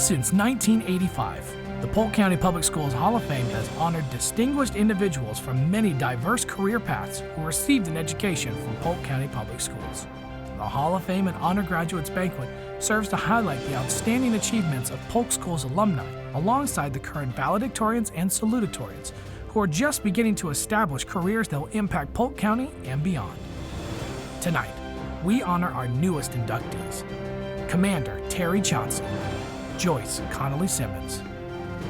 Since 1985, the Polk County Public Schools Hall of Fame has honored distinguished individuals from many diverse career paths who received an education from Polk County Public Schools. The Hall of Fame and Honor Graduates Banquet serves to highlight the outstanding achievements of Polk Schools alumni alongside the current valedictorians and salutatorians who are just beginning to establish careers that will impact Polk County and beyond. Tonight, we honor our newest inductees: Commander Terry Chauncey, Joyce Connolly Simmons,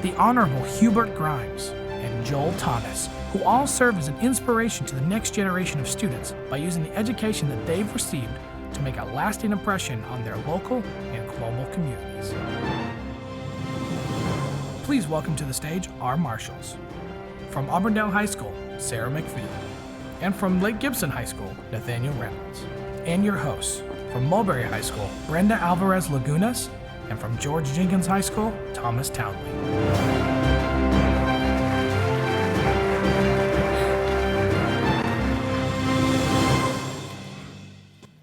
the Honorable Hubert Grimes, and Joel Thomas, who all serve as an inspiration to the next generation of students by using the education that they've received to make a lasting impression on their local and global communities. Please welcome to the stage our marshals. From Auburndale High School, Sarah McPhee, and from Lake Gibson High School, Nathaniel Reynolds. And your hosts, from Mulberry High School, Brenda Alvarez Lagunas, and from George Jenkins High School, Thomas Townley.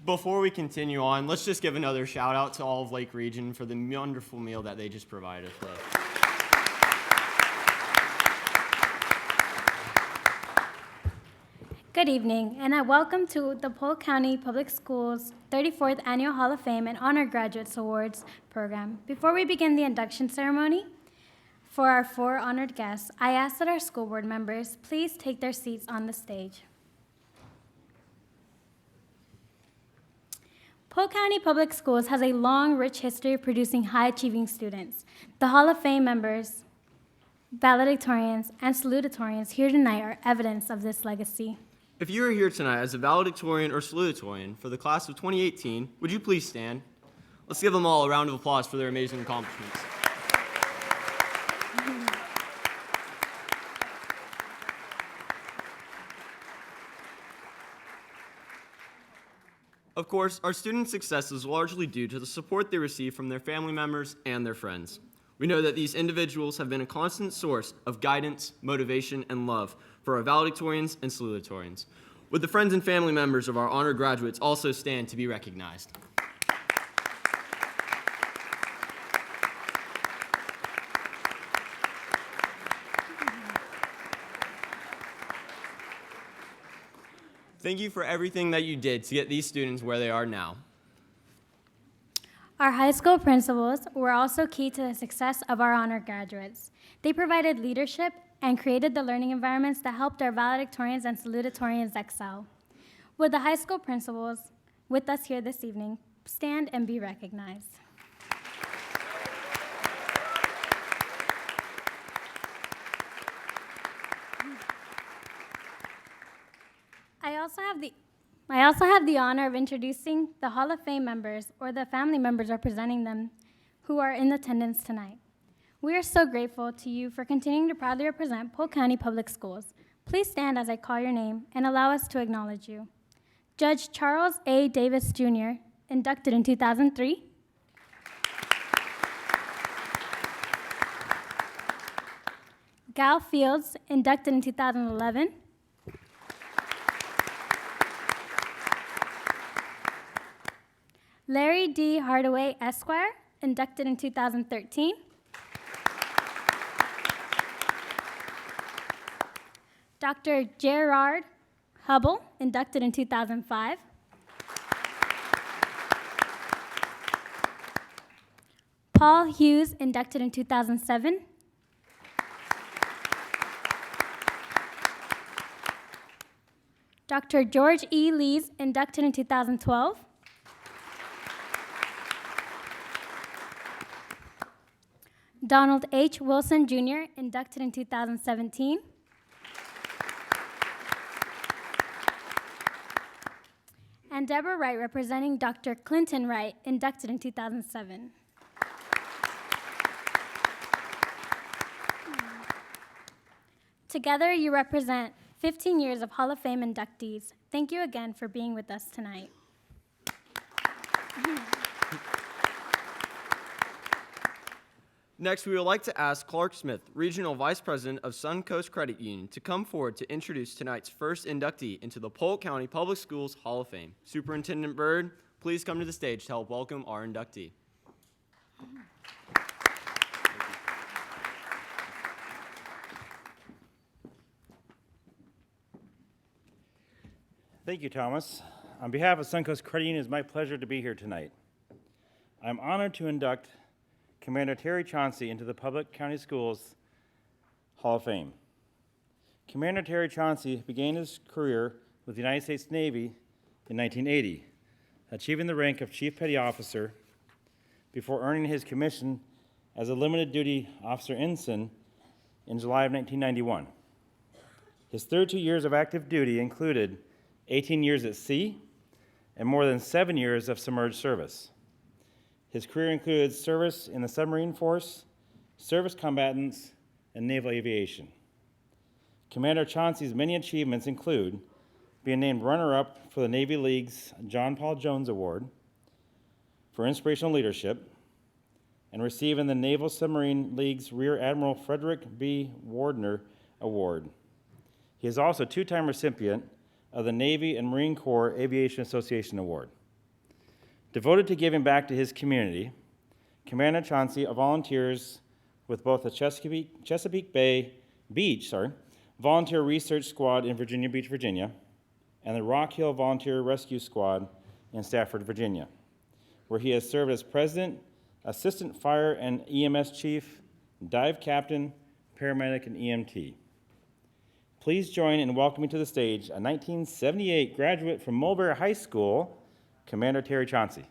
Before we continue on, let's just give another shout out to all of Lake Region for the wonderful meal that they just provided us with. Good evening, and I welcome to the Polk County Public Schools 34th Annual Hall of Fame and Honor Graduates Awards program. Before we begin the induction ceremony for our 4 honored guests, I ask that our school board members please take their seats on the stage. Polk County Public Schools has a long, rich history of producing high-achieving students. The Hall of Fame members, valedictorians, and salutatorians here tonight are evidence of this legacy. If you are here tonight as a valedictorian or salutatorian for the class of 2018, would you please stand? Let's give them all a round of applause for their amazing accomplishments. Of course, our students' success is largely due to the support they receive from their family members and their friends. We know that these individuals have been a constant source of guidance, motivation, and love for our valedictorians and salutatorians. Would the friends and family members of our honored graduates also stand to be recognized? Thank you for everything that you did to get these students where they are now. Our high school principals were also key to the success of our honor graduates. They provided leadership and created the learning environments that helped our valedictorians and salutatorians excel. Would the high school principals with us here this evening stand and be recognized? I also have the honor of introducing the Hall of Fame members or the family members representing them who are in attendance tonight. We are so grateful to you for continuing to proudly represent Polk County Public Schools. Please stand as I call your name and allow us to acknowledge you. Judge Charles A. Davis, Jr., inducted in 2003. Gal Fields, inducted in 2011. Larry D. Hardaway, Esquire, inducted in 2013. Dr. Gerard Hubble, inducted in 2005. Paul Hughes, inducted in 2007. Dr. George E. Lees, inducted in 2012. Donald H. Wilson, Jr., inducted in 2017. And Deborah Wright, representing Dr. Clinton Wright, inducted in 2007. Together, you represent 15 years of Hall of Fame inductees. Thank you again for being with us tonight. Next, we would like to ask Clark Smith, Regional Vice President of Suncoast Credit Union, to come forward to introduce tonight's first inductee into the Polk County Public Schools Hall of Fame. Superintendent Byrd, please come to the stage to help welcome our inductee. Thank you, Thomas. On behalf of Suncoast Credit Union, it's my pleasure to be here tonight. I'm honored to induct Commander Terry Chauncey into the Public County Schools Hall of Fame. Commander Terry Chauncey began his career with the United States Navy in 1980, achieving the rank of Chief Petty Officer before earning his commission as a limited duty officer ensign in July of 1991. His 32 years of active duty included 18 years at sea and more than 7 years of submerged service. His career included service in the Submarine Force, service combatants, and Naval Aviation. Commander Chauncey's many achievements include being named runner-up for the Navy League's John Paul Jones Award for Inspirational Leadership and receiving the Naval Submarine League's Rear Admiral Frederick B. Wardner Award. He is also a two-time recipient of the Navy and Marine Corps Aviation Association Award. Devoted to giving back to his community, Commander Chauncey volunteers with both the Chesapeake Beach Volunteer Research Squad in Virginia Beach, Virginia, and the Rock Hill Volunteer Rescue Squad in Stafford, Virginia, where he has served as president, assistant fire and EMS chief, dive captain, paramedic, and EMT. Please join in welcoming to the stage a 1978 graduate from Mulberry High School, Commander Terry Chauncey.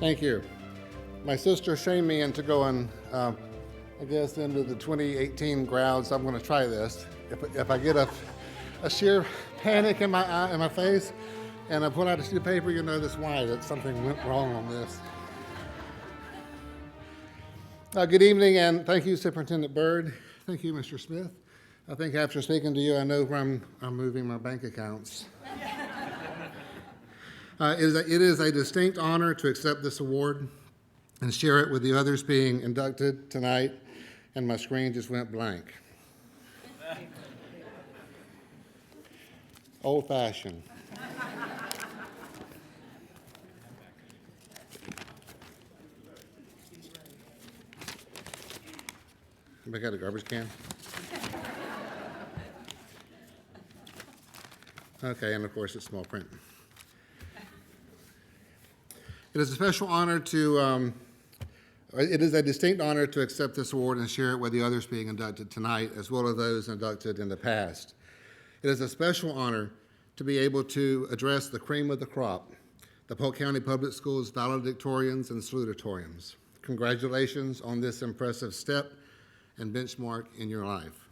Thank you. My sister shamed me into going, I guess, into the 2018 crowd, so I'm going to try this. If I get a sheer panic in my face, and I pull out a sheet of paper, you know that's why, that something went wrong on this. Good evening, and thank you, Superintendent Byrd. Thank you, Mr. Smith. I think after speaking to you, I know where I'm moving my bank accounts. It is a distinct honor to accept this award and share it with the others being inducted tonight, and my screen just went blank. Old-fashioned. Anybody got a garbage can? Okay, and of course it's small print. It is a special honor it is a distinct honor to accept this award and share it with the others being inducted tonight, as well as those inducted in the past. It is a special honor to be able to address the cream of the crop, the Polk County Public Schools valedictorians and salutatorians. Congratulations on this impressive step and benchmark in your life.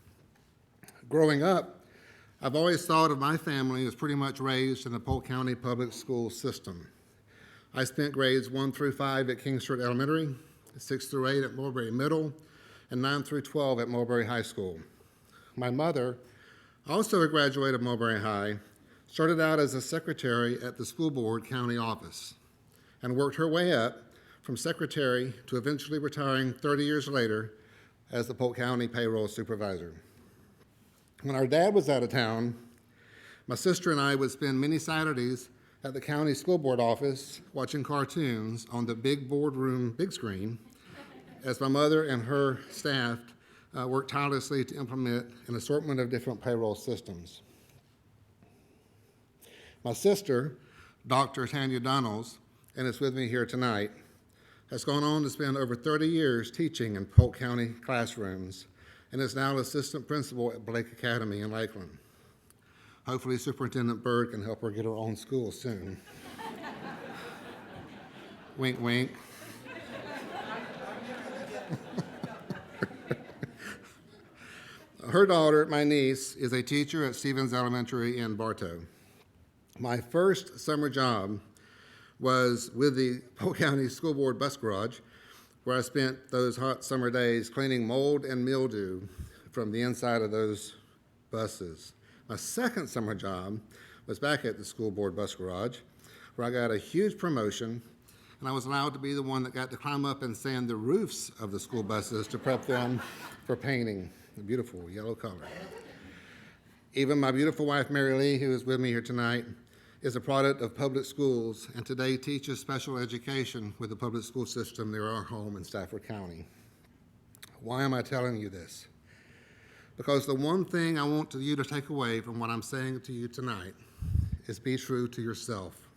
Growing up, I've always thought of my family as pretty much raised in the Polk County Public School system. I spent grades 1 through 5 at Kingsford Elementary, 6 through 8 at Mulberry Middle, and 9 through 12 at Mulberry High School. My mother, also a graduate of Mulberry High, started out as a secretary at the school board county office and worked her way up from secretary to eventually retiring 30 years later as the Polk County payroll supervisor. When our dad was out of town, my sister and I would spend many Saturdays at the county school board office watching cartoons on the big screen as my mother and her staff worked tirelessly to implement an assortment of different payroll systems. My sister, Dr. Tanya Donalds, and is with me here tonight, has gone on to spend over 30 years teaching in Polk County classrooms and is now assistant principal at Blake Academy in Lakeland. Hopefully Superintendent Byrd can help her get her own school soon. Wink, wink. Her daughter, my niece, is a teacher at Stevens Elementary in Bartow. My first summer job was with the Polk County School Board bus garage, where I spent those hot summer days cleaning mold and mildew from the inside of those buses. My second summer job was back at the school board bus garage, where I got a huge promotion, and I was allowed to be the one that got to climb up and sand the roofs of the school buses to prep them for painting, the beautiful yellow color. Even my beautiful wife, Mary Lee, who is with me here tonight, is a product of public schools and today teaches special education with the public school system near our home in Stafford County. Why am I telling you this? Because the one thing I want you to take away from what I'm saying to you tonight is be true to yourself.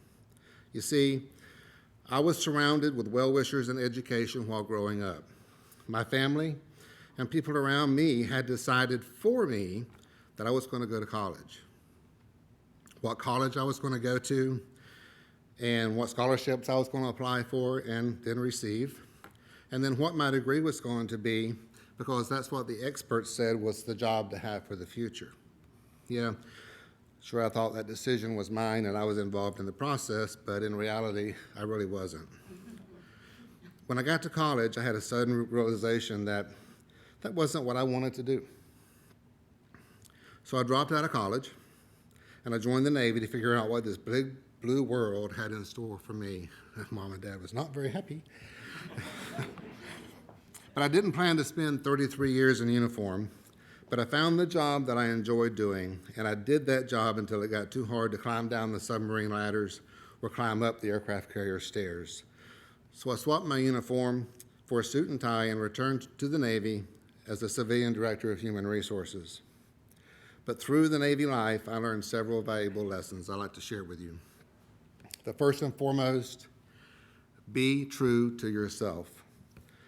You see, I was surrounded with well-wishers in education while growing up. My family and people around me had decided for me that I was going to go to college. What college I was going to go to, and what scholarships I was going to apply for and then receive, and then what my degree was going to be, because that's what the experts said was the job to have for the future. Yeah, sure, I thought that decision was mine and I was involved in the process, but in reality, I really wasn't. When I got to college, I had a sudden realization that that wasn't what I wanted to do. So I dropped out of college, and I joined the Navy to figure out what this big blue world had in store for me. Mom and Dad was not very happy. But I didn't plan to spend 33 years in uniform, but I found the job that I enjoyed doing, and I did that job until it got too hard to climb down the submarine ladders or climb up the aircraft carrier stairs. So I swapped my uniform for a suit and tie and returned to the Navy as the Civilian Director of Human Resources. But through the Navy life, I learned several valuable lessons I'd like to share with you. The first and foremost, be true to yourself.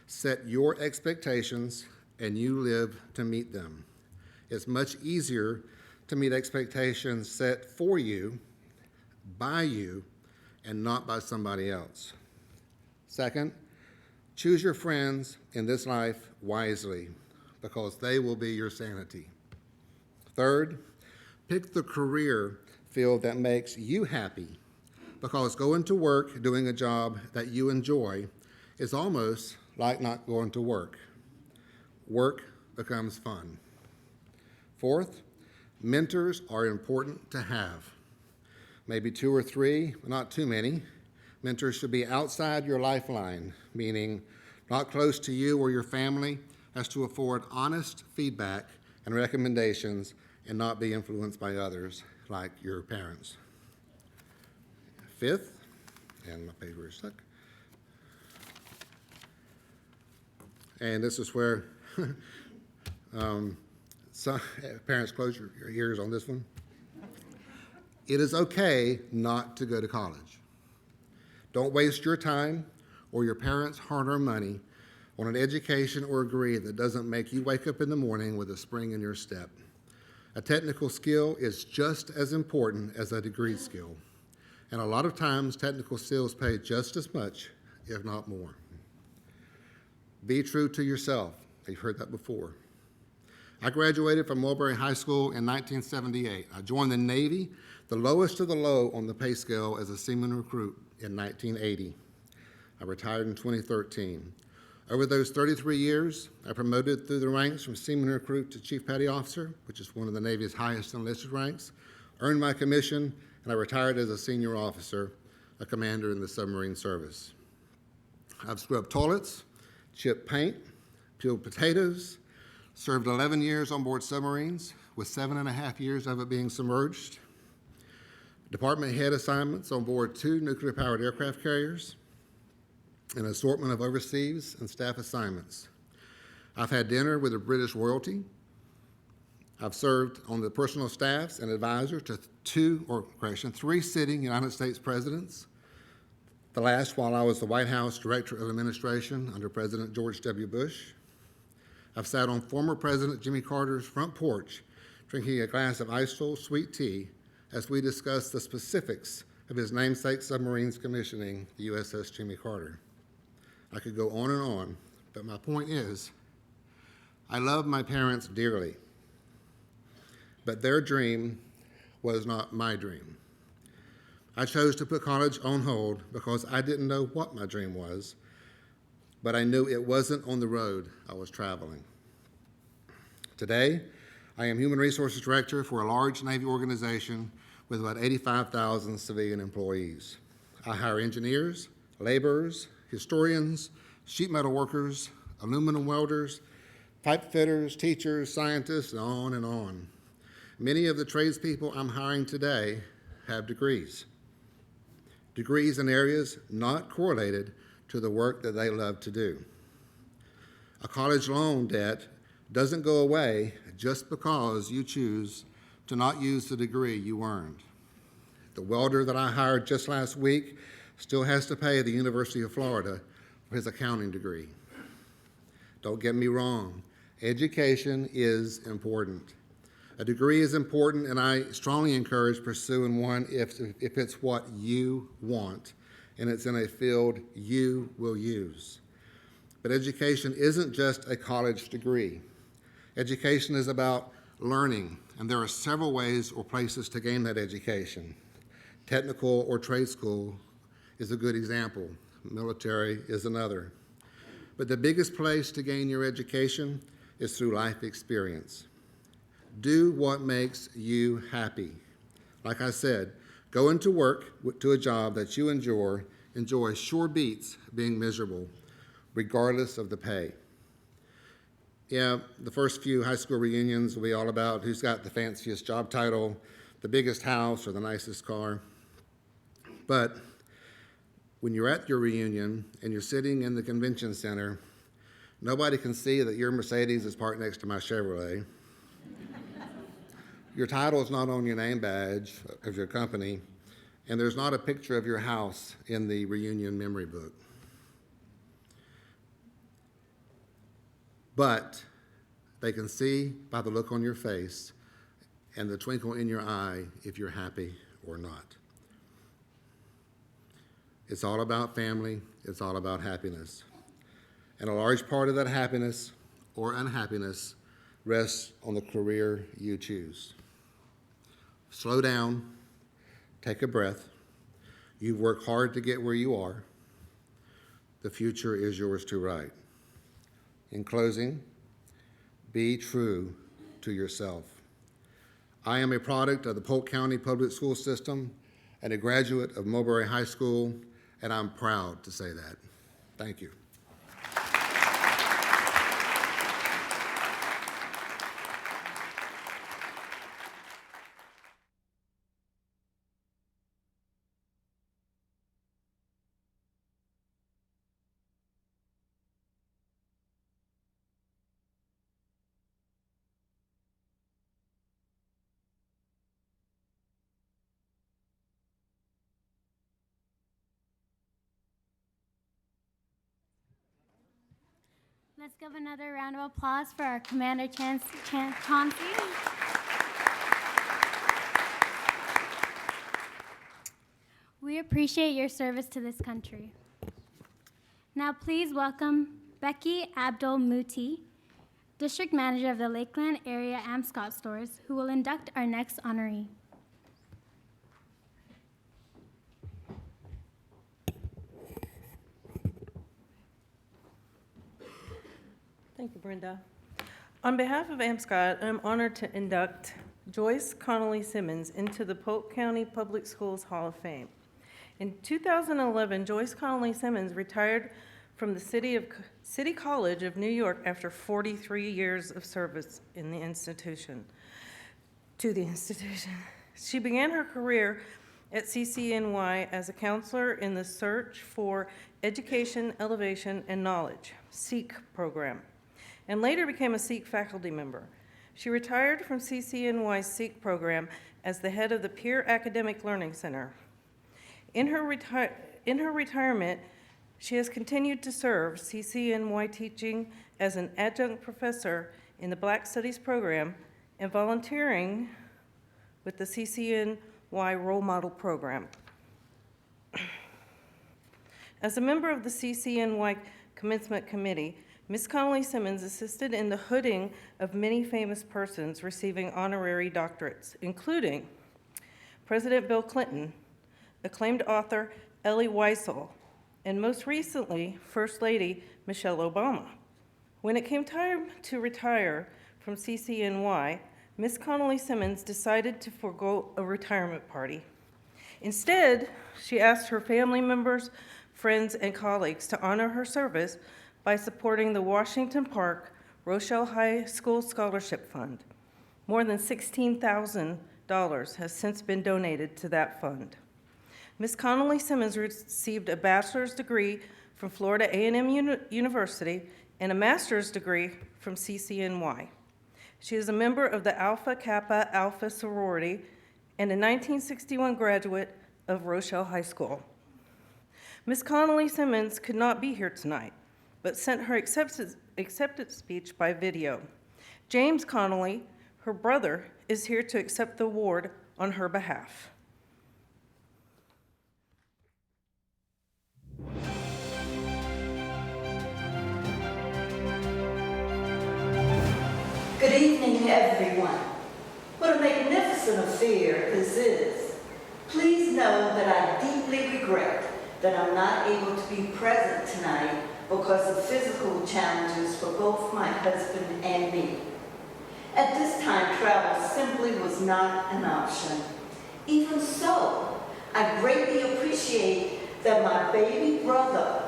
Set your expectations and you live to meet them. It's much easier to meet expectations set for you, by you, and not by somebody else. Second, choose your friends in this life wisely, because they will be your sanity. Third, pick the career field that makes you happy, because going to work doing a job that you enjoy is almost like not going to work. Work becomes fun. Fourth, mentors are important to have. Maybe 2 or 3, but not too many. Mentors should be outside your lifeline, meaning not close to you or your family, as to afford honest feedback and recommendations and not be influenced by others like your parents. Fifth, and my paper is stuck, and this is where some parents, close your ears on this one. It is okay not to go to college. Don't waste your time or your parents' hard-earned money on an education or degree that doesn't make you wake up in the morning with a spring in your step. A technical skill is just as important as a degree skill. And a lot of times, technical skills pay just as much, if not more. Be true to yourself. You've heard that before. I graduated from Mulberry High School in 1978. I joined the Navy, the lowest of the low on the pay scale, as a seaman recruit in 1980. I retired in 2013. Over those 33 years, I promoted through the ranks from seaman recruit to chief petty officer, which is one of the Navy's highest enlisted ranks, earned my commission, and I retired as a senior officer, a commander in the submarine service. I've scrubbed toilets, chipped paint, peeled potatoes, served 11 years on board submarines, with 7.5 years of it being submerged. Department head assignments on board 2 nuclear-powered aircraft carriers, an assortment of overseas and staff assignments. I've had dinner with the British royalty. I've served on the personal staffs and advisor to 3 sitting United States presidents, the last while I was the White House Director of Administration under President George W. Bush. I've sat on former President Jimmy Carter's front porch drinking a glass of ice-cold sweet tea as we discussed the specifics of his namesake submarine's commissioning, the USS Jimmy Carter. I could go on and on, but my point is, I love my parents dearly, but their dream was not my dream. I chose to put college on hold because I didn't know what my dream was, but I knew it wasn't on the road I was traveling. Today, I am Human Resources Director for a large Navy organization with about 85,000 civilian employees. I hire engineers, laborers, historians, sheet metal workers, aluminum welders, pipe fitters, teachers, scientists, and on and on. Many of the tradespeople I'm hiring today have degrees. Degrees in areas not correlated to the work that they love to do. A college loan debt doesn't go away just because you choose to not use the degree you earned. The welder that I hired just last week still has to pay the University of Florida for his accounting degree. Don't get me wrong, education is important. A degree is important, and I strongly encourage pursuing one if it's what you want and it's in a field you will use. But education isn't just a college degree. Education is about learning, and there are several ways or places to gain that education. Technical or trade school is a good example. Military is another. But the biggest place to gain your education is through life experience. Do what makes you happy. Like I said, go into work to a job that you enjoy sure beats being miserable, regardless of the pay. Yeah, the first few high school reunions will be all about who's got the fanciest job title, the biggest house, or the nicest car. But when you're at your reunion and you're sitting in the convention center, nobody can see that your Mercedes is parked next to my Chevrolet. Your title is not on your name badge of your company, and there's not a picture of your house in the reunion memory book. But they can see by the look on your face and the twinkle in your eye if you're happy or not. It's all about family. It's all about happiness. And a large part of that happiness or unhappiness rests on the career you choose. Slow down, take a breath. You've worked hard to get where you are. The future is yours to write. In closing, be true to yourself. I am a product of the Polk County Public School System and a graduate of Mulberry High School, and I'm proud to say that. Thank you. Let's give another round of applause for our Commander Chauncey. We appreciate your service to this country. Now please welcome Becky Abdul-Muti, District Manager of the Lakeland Area Amscot Stores, who will induct our next honoree. Thank you, Brenda. On behalf of Amscot, I'm honored to induct Joyce Connolly Simmons into the Polk County Public Schools Hall of Fame. In 2011, Joyce Connolly Simmons retired from the City College of New York after 43 years of service in the institution. She began her career at CCNY as a counselor in the Search for Education, Elevation, and Knowledge, SEEK program, and later became a SEEK faculty member. She retired from CCNY's SEEK program as the head of the Peer Academic Learning Center. In her retirement, she has continued to serve CCNY teaching as an adjunct professor in the Black Studies program and volunteering with the CCNY Role Model Program. As a member of the CCNY Commencement Committee, Ms. Connolly Simmons assisted in the hooding of many famous persons receiving honorary doctorates, including President Bill Clinton, acclaimed author Elie Wiesel, and most recently, First Lady Michelle Obama. When it came time to retire from CCNY, Miss Connolly Simmons decided to forego a retirement party. Instead, she asked her family members, friends, and colleagues to honor her service by supporting the Washington Park Rochelle High School Scholarship Fund. More than $16,000 has since been donated to that fund. Ms. Connolly Simmons received a bachelor's degree from Florida A&M University and a master's degree from CCNY. She is a member of the Alpha Kappa Alpha sorority and a 1961 graduate of Rochelle High School. Ms. Connolly Simmons could not be here tonight, but sent her acceptance speech by video. James Connolly, her brother, is here to accept the award on her behalf. Good evening, everyone. What a magnificent affair this is. Please know that I deeply regret that I'm not able to be present tonight because of physical challenges for both my husband and me. At this time, travel simply was not an option. Even so, I greatly appreciate that my baby brother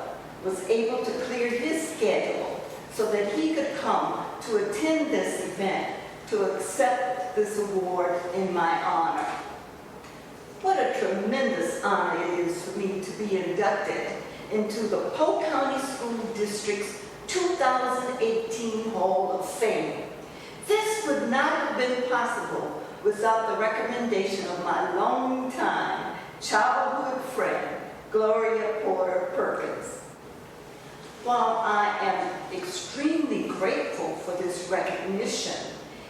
was able to clear his schedule so that he could come to attend this event to accept this award in my honor. What a tremendous honor it is for me to be inducted into the Polk County School District's 2018 Hall of Fame. This would not have been possible without the recommendation of my longtime childhood friend, Gloria Porter Perkins. While I am extremely grateful for this recognition,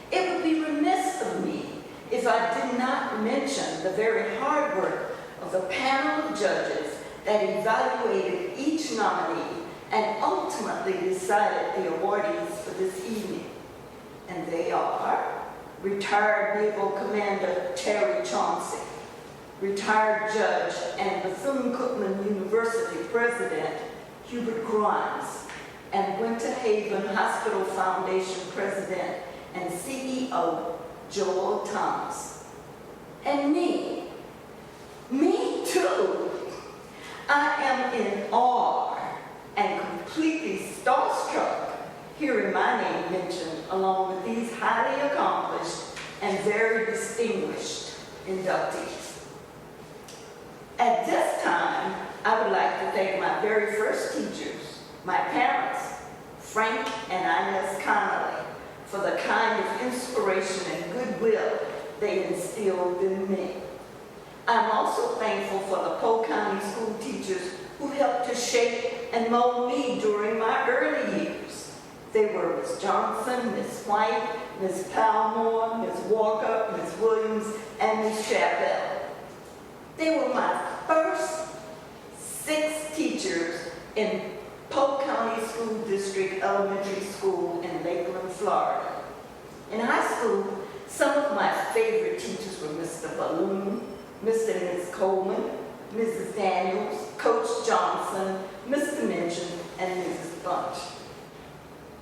it would be remiss of me if I did not mention the very hard work of the panel of judges that evaluated each nominee and ultimately decided the awardees for this evening. And they are retired Naval Commander Terry Chauncey, retired judge and Bethune-Cookman University President Hubert Grimes, and Winter Haven Hospital Foundation President and CEO Joel Thomas. And me too. I am in awe and completely starstruck hearing my name mentioned along with these highly accomplished and very distinguished inductees. At this time, I would like to thank my very first teachers, my parents, Frank and Inez Connolly, for the kind of inspiration and goodwill they instilled in me. I'm also thankful for the Polk County school teachers who helped to shape and mold me during my early years. They were Ms. Johnson, Ms. White, Ms. Palmore, Ms. Walker, Ms. Williams, and Ms. Chappell. They were my first 6 teachers in Polk County School District Elementary School in Lakeland, Florida. In high school, some of my favorite teachers were Mr. Balloon, Mr. and Ms. Coleman, Mrs. Daniels, Coach Johnson, Mr. Minchin, and Mrs. Bunch.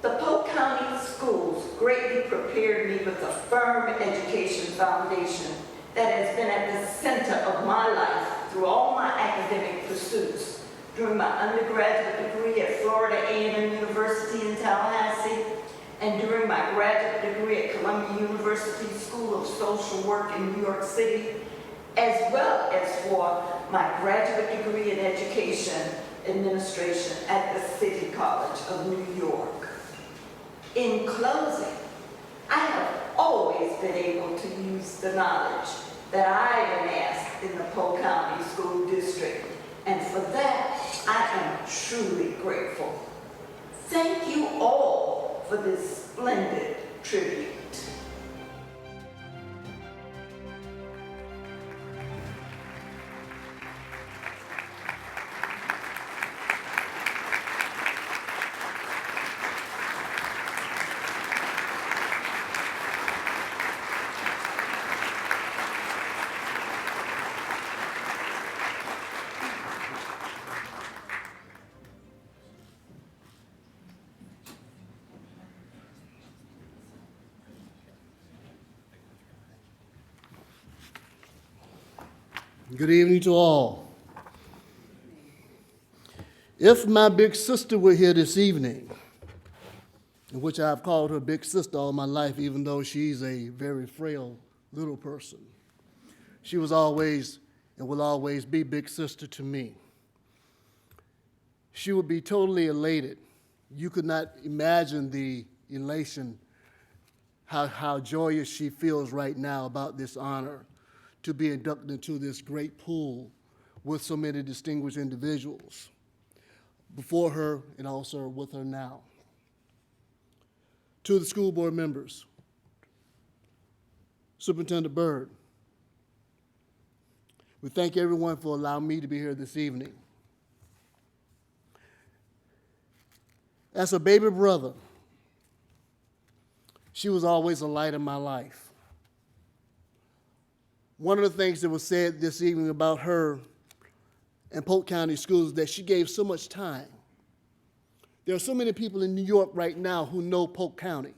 The Polk County schools greatly prepared me with a firm education foundation that has been at the center of my life through all my academic pursuits. During my undergraduate degree at Florida A&M University in Tallahassee, and during my graduate degree at Columbia University School of Social Work in New York City, as well as for my graduate degree in education administration at the City College of New York. In closing, I have always been able to use the knowledge that I amassed in the Polk County School District, and for that, I am truly grateful. Thank you all for this splendid tribute. Good evening to all. If my big sister were here this evening, in which I've called her big sister all my life, even though she's a very frail little person, she was always and will always be big sister to me. She would be totally elated. You could not imagine the elation, how joyous she feels right now about this honor to be inducted into this great pool with so many distinguished individuals before her and also with her now. To the school board members, Superintendent Byrd, we thank everyone for allowing me to be here this evening. As a baby brother, she was always a light in my life. One of the things that was said this evening about her and Polk County Schools is that she gave so much time. There are so many people in New York right now who know Polk County.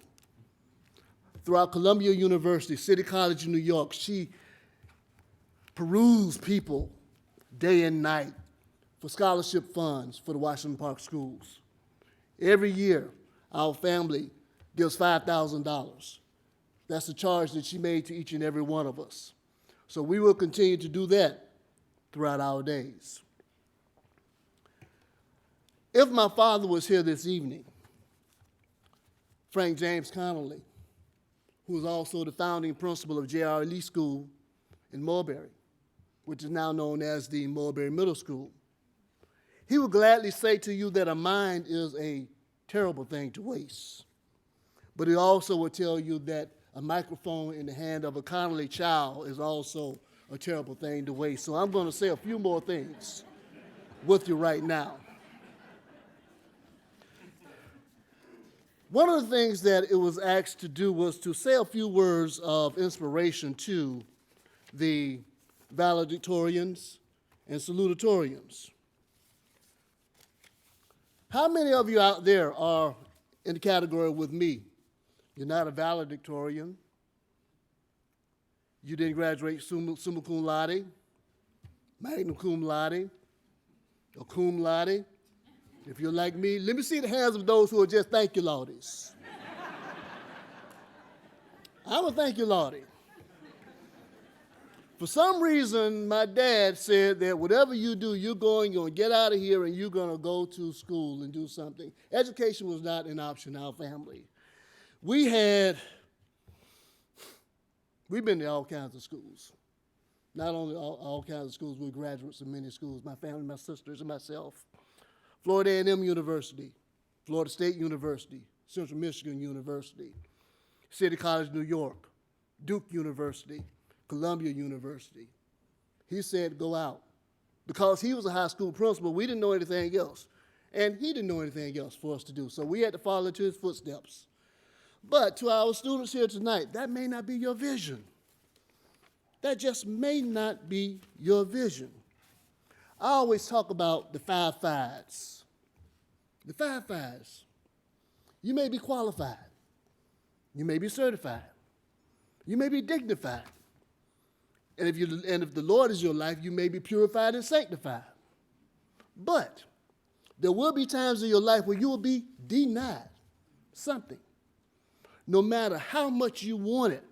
Throughout Columbia University, City College of New York, she perused people day and night for scholarship funds for the Washington Park Schools. Every year, our family gives $5,000. That's the charge that she made to each and every one of us. So we will continue to do that throughout our days. If my father was here this evening, Frank James Connolly, who is also the founding principal of J.R. Lee School in Mulberry, which is now known as the Mulberry Middle School, he would gladly say to you that a mind is a terrible thing to waste. But he also would tell you that a microphone in the hand of a Connolly child is also a terrible thing to waste. So I'm going to say a few more things with you right now. One of the things that it was asked to do was to say a few words of inspiration to the valedictorians and salutatorians. How many of you out there are in the category with me? You're not a valedictorian. You didn't graduate summa cum laude, magna cum laude, or cum laude. If you're like me, let me see the hands of those who are just thank you laudes. I'm a thank you laude. For some reason, my dad said that whatever you do, you're going to get out of here and you're going to go to school and do something. Education was not an option in our family. We've been to all kinds of schools. Not only all kinds of schools, we're graduates of many schools, my family, my sisters, and myself. Florida A&M University, Florida State University, Central Michigan University, City College, New York, Duke University, Columbia University. He said, go out. Because he was a high school principal, we didn't know anything else. And he didn't know anything else for us to do. So we had to follow into his footsteps. But to our students here tonight, that may not be your vision. That just may not be your vision. I always talk about the 5 5s. The 5 5s. You may be qualified. You may be certified. You may be dignified. And if the Lord is your life, you may be purified and sanctified. But there will be times in your life where you will be denied something. No matter how much you want it,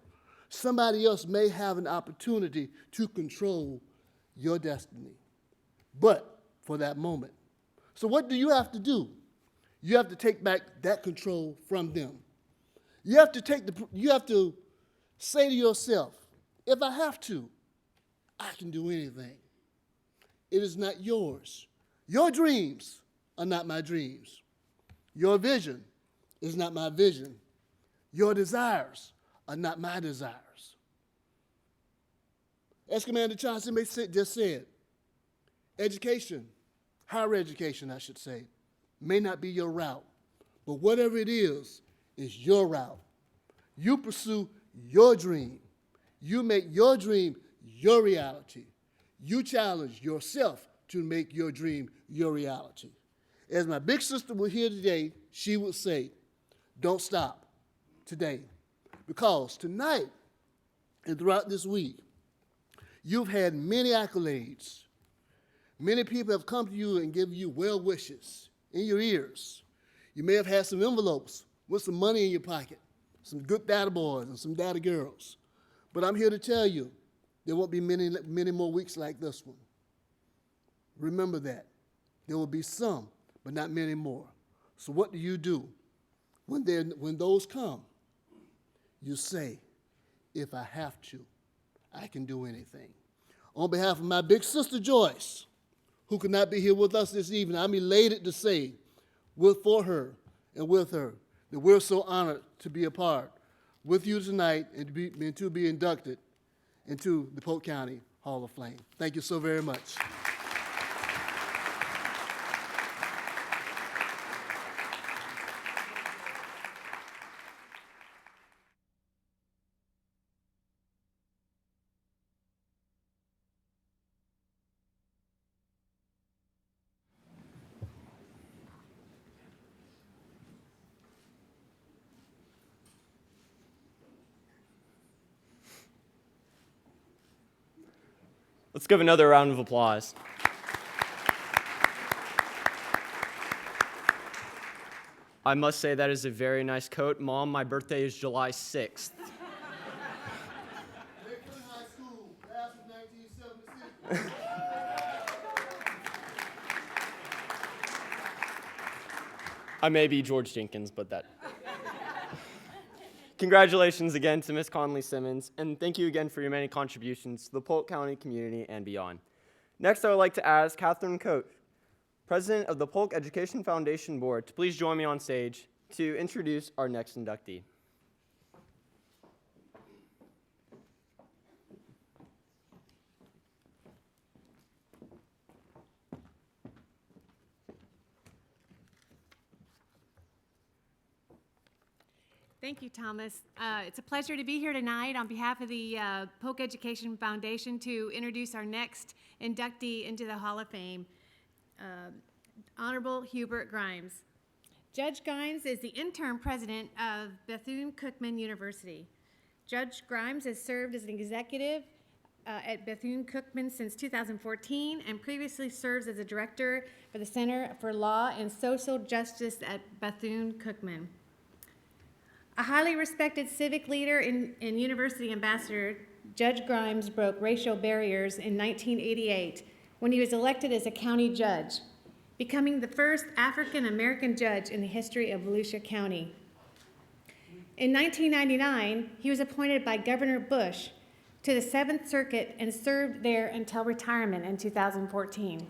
somebody else may have an opportunity to control your destiny. But for that moment. So what do you have to do? You have to take back that control from them. You have to say to yourself, if I have to, I can do anything. It is not yours. Your dreams are not my dreams. Your vision is not my vision. Your desires are not my desires. As Commander Chauncey just said, education, higher education, I should say, may not be your route, but whatever it is your route. You pursue your dream. You make your dream your reality. You challenge yourself to make your dream your reality. As my big sister was here today, she would say, don't stop today. Because tonight and throughout this week, You've had many accolades. Many people have come to you and given you well wishes in your ears. You may have had some envelopes with some money in your pocket, some good data boys and some data girls. But I'm here to tell you, there won't be many more weeks like this one. Remember that. There will be some, but not many more. So what do? When those come, you say, if I have to, I can do anything. On behalf of my big sister Joyce, who could not be here with us this evening, I'm elated to say, for her and with her, that we're so honored to be a part with you tonight and to be inducted into the Polk County Hall of Fame. Thank you so very much. Let's give another round of applause. I must say that is a very nice coat. Mom, my birthday is July 6th. Banquet High School, class of 1976. I may be George Jenkins, but that. Congratulations again to Ms. Conley Simmons, and thank you again for your many contributions to the Polk County community and beyond. Next, I would like to ask Catherine Coach, President of the Polk Education Foundation Board, to please join me on stage to introduce our next inductee. Thank you, Thomas. It's a pleasure to be here tonight on behalf of the Polk Education Foundation to introduce our next inductee into the Hall of Fame, Honorable Hubert Grimes. Judge Grimes is the interim president of Bethune-Cookman University. Judge Grimes has served as an executive at Bethune-Cookman since 2014 and previously serves as a director for the Center for Law and Social Justice at Bethune-Cookman. A highly respected civic leader and university ambassador, Judge Grimes broke racial barriers in 1988 when he was elected as a county judge, becoming the first African-American judge in the history of Volusia County. In 1999, he was appointed by Governor Bush to the 7th Circuit and served there until retirement in 2014.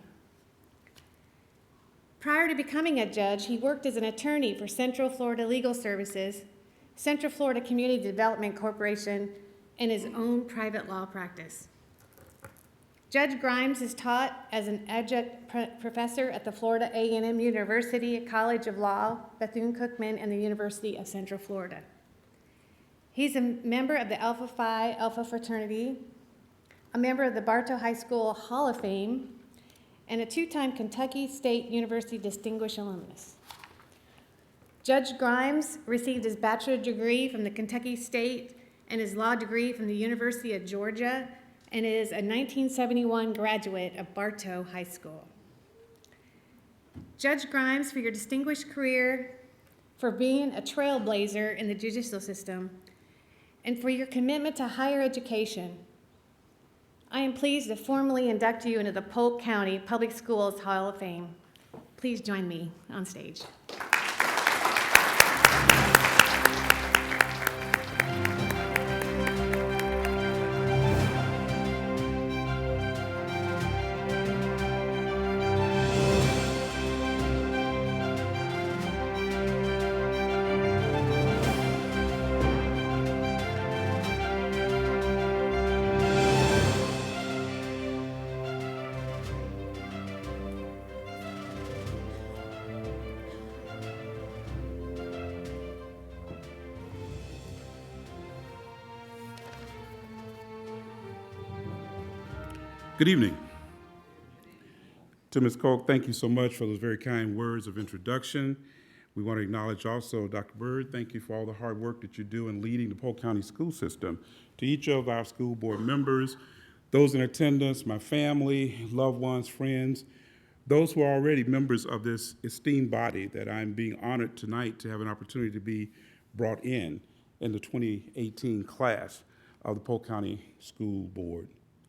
Prior to becoming a judge, he worked as an attorney for Central Florida Legal Services, Central Florida Community Development Corporation, and his own private law practice. Judge Grimes is taught as an adjunct professor at the Florida A&M University College of Law, Bethune-Cookman, and the University of Central Florida. He's a member of the Alpha Phi Alpha fraternity, a member of the Bartow High School Hall of Fame, and a two-time Kentucky State University Distinguished Alumnus. Judge Grimes received his bachelor's degree from the Kentucky State and his law degree from the University of Georgia, and is a 1971 graduate of Bartow High School. Judge Grimes, for your distinguished career, for being a trailblazer in the judicial system, and for your commitment to higher education, I am pleased to formally induct you into the Polk County Public Schools Hall of Fame. Please join me on stage. Good evening. To Ms. Koch, thank you so much for those very kind words of introduction. We want to acknowledge also Dr. Bird. Thank you for all the hard work that you do in leading the Polk County school system. To each of our school board members, those in attendance, my family, loved ones, friends, those who are already members of this esteemed body that I'm being honored tonight to have an opportunity to be brought in the 2018 class of the Polk County School Board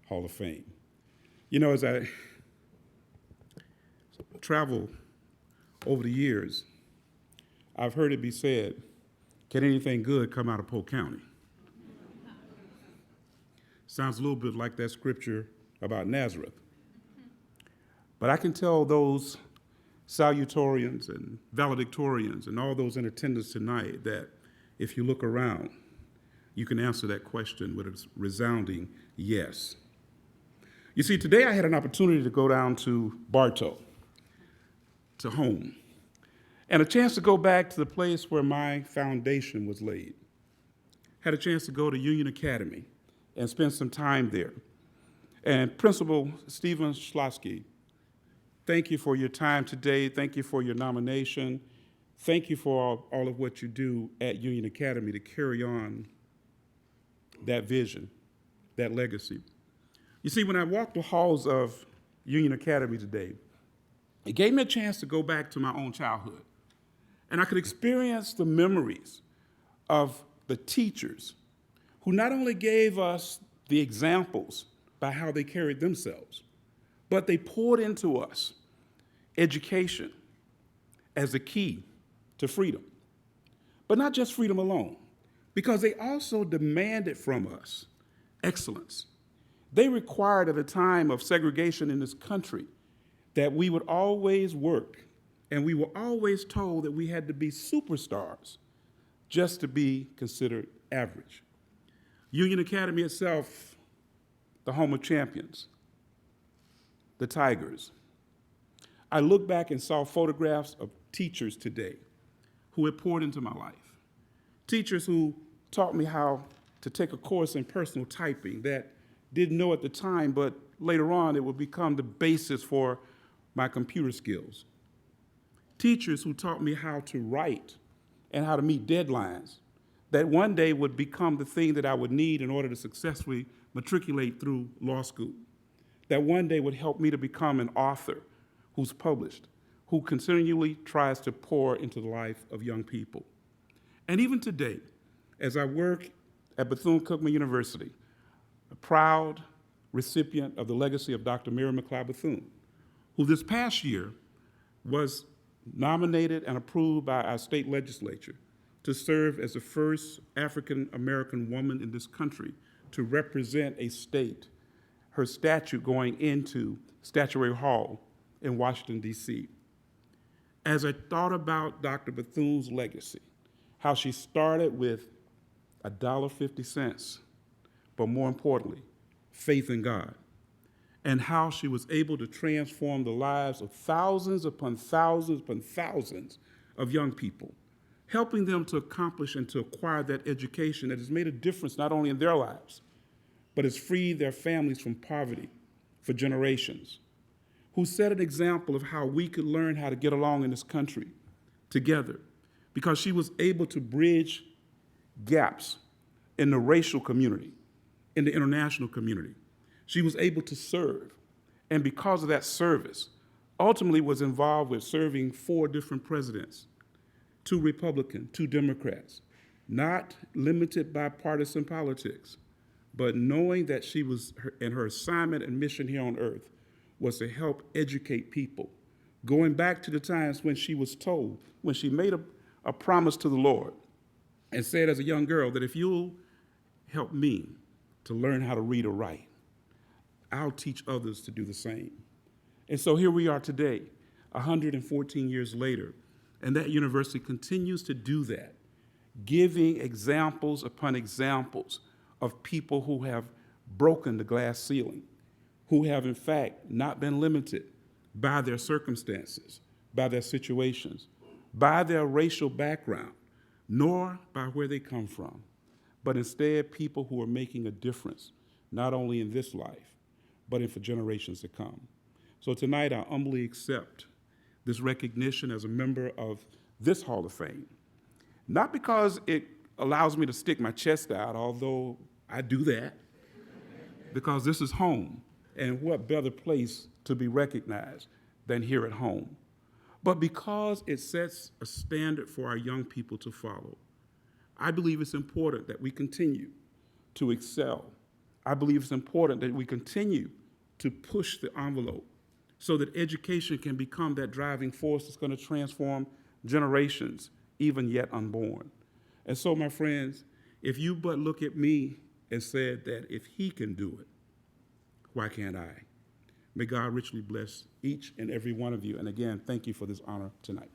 Hall of Fame. You know, as I travel over the years, I've heard it be said, can anything good come out of Polk County? Sounds a little bit like that scripture about Nazareth. But I can tell those salutatorians and valedictorians and all those in attendance tonight that if you look around, you can answer that question with a resounding yes. You see, today I had an opportunity to go down to Bartow, to home, and a chance to go back to the place where my foundation was laid. Had a chance to go to Union Academy and spend some time there. And Principal Stephen Schlosky, thank you for your time today. Thank you for your nomination. Thank you for all of what you do at Union Academy to carry on that vision, that legacy. You see, when I walked the halls of Union Academy today, it gave me a chance to go back to my own childhood. And I could experience the memories of the teachers who not only gave us the examples by how they carried themselves, but they poured into us education as the key to freedom. But not just freedom alone, because they also demanded from us excellence. They required at a time of segregation in this country that we would always work, and we were always told that we had to be superstars just to be considered average. Union Academy itself, the home of champions, the Tigers. I look back and saw photographs of teachers today who had poured into my life. Teachers who taught me how to take a course in personal typing that didn't know at the time, but later on it would become the basis for my computer skills. Teachers who taught me how to write and how to meet deadlines that one day would become the thing that I would need in order to successfully matriculate through law school, that one day would help me to become an author who's published, who continually tries to pour into the life of young people. And even today, as I work at Bethune-Cookman University, a proud recipient of the legacy of Dr. Mary McLeod Bethune, who this past year was nominated and approved by our state legislature to serve as the first African-American woman in this country to represent a state, her statue going into Statuary Hall in Washington, D.C. As I thought about Dr. Bethune's legacy, how she started with $1.50, but more importantly, faith in God, and how she was able to transform the lives of thousands upon thousands upon thousands of young people, helping them to accomplish and to acquire that education that has made a difference not only in their lives, but has freed their families from poverty for generations, who set an example of how we could learn how to get along in this country together, because she was able to bridge gaps in the racial community, in the international community. She was able to serve, and because of that service, ultimately was involved with serving 4 different presidents, 2 Republican, 2 Democrats, not limited by partisan politics, but knowing that she was, and her assignment and mission here on earth was to help educate people, going back to the times when she was told, when she made a promise to the Lord and said as a young girl that if you'll help me to learn how to read or write, I'll teach others to do the same. And so here we are today, 114 years later, and that university continues to do that, giving examples upon examples of people who have broken the glass ceiling, who have in fact not been limited by their circumstances, by their situations, by their racial background, nor by where they come from, but instead people who are making a difference, not only in this life, but in for generations to come. So tonight I humbly accept this recognition as a member of this Hall of Fame, not because it allows me to stick my chest out, although I do that, because this is home, and what better place to be recognized than here at home. But because it sets a standard for our young people to follow, I believe it's important that we continue to excel. I believe it's important that we continue to push the envelope so that education can become that driving force that's going to transform generations, even yet unborn. And so, my friends, if you but look at me and said that if he can do it, why can't I? May God richly bless each and every one of you. And again, thank you for this honor tonight.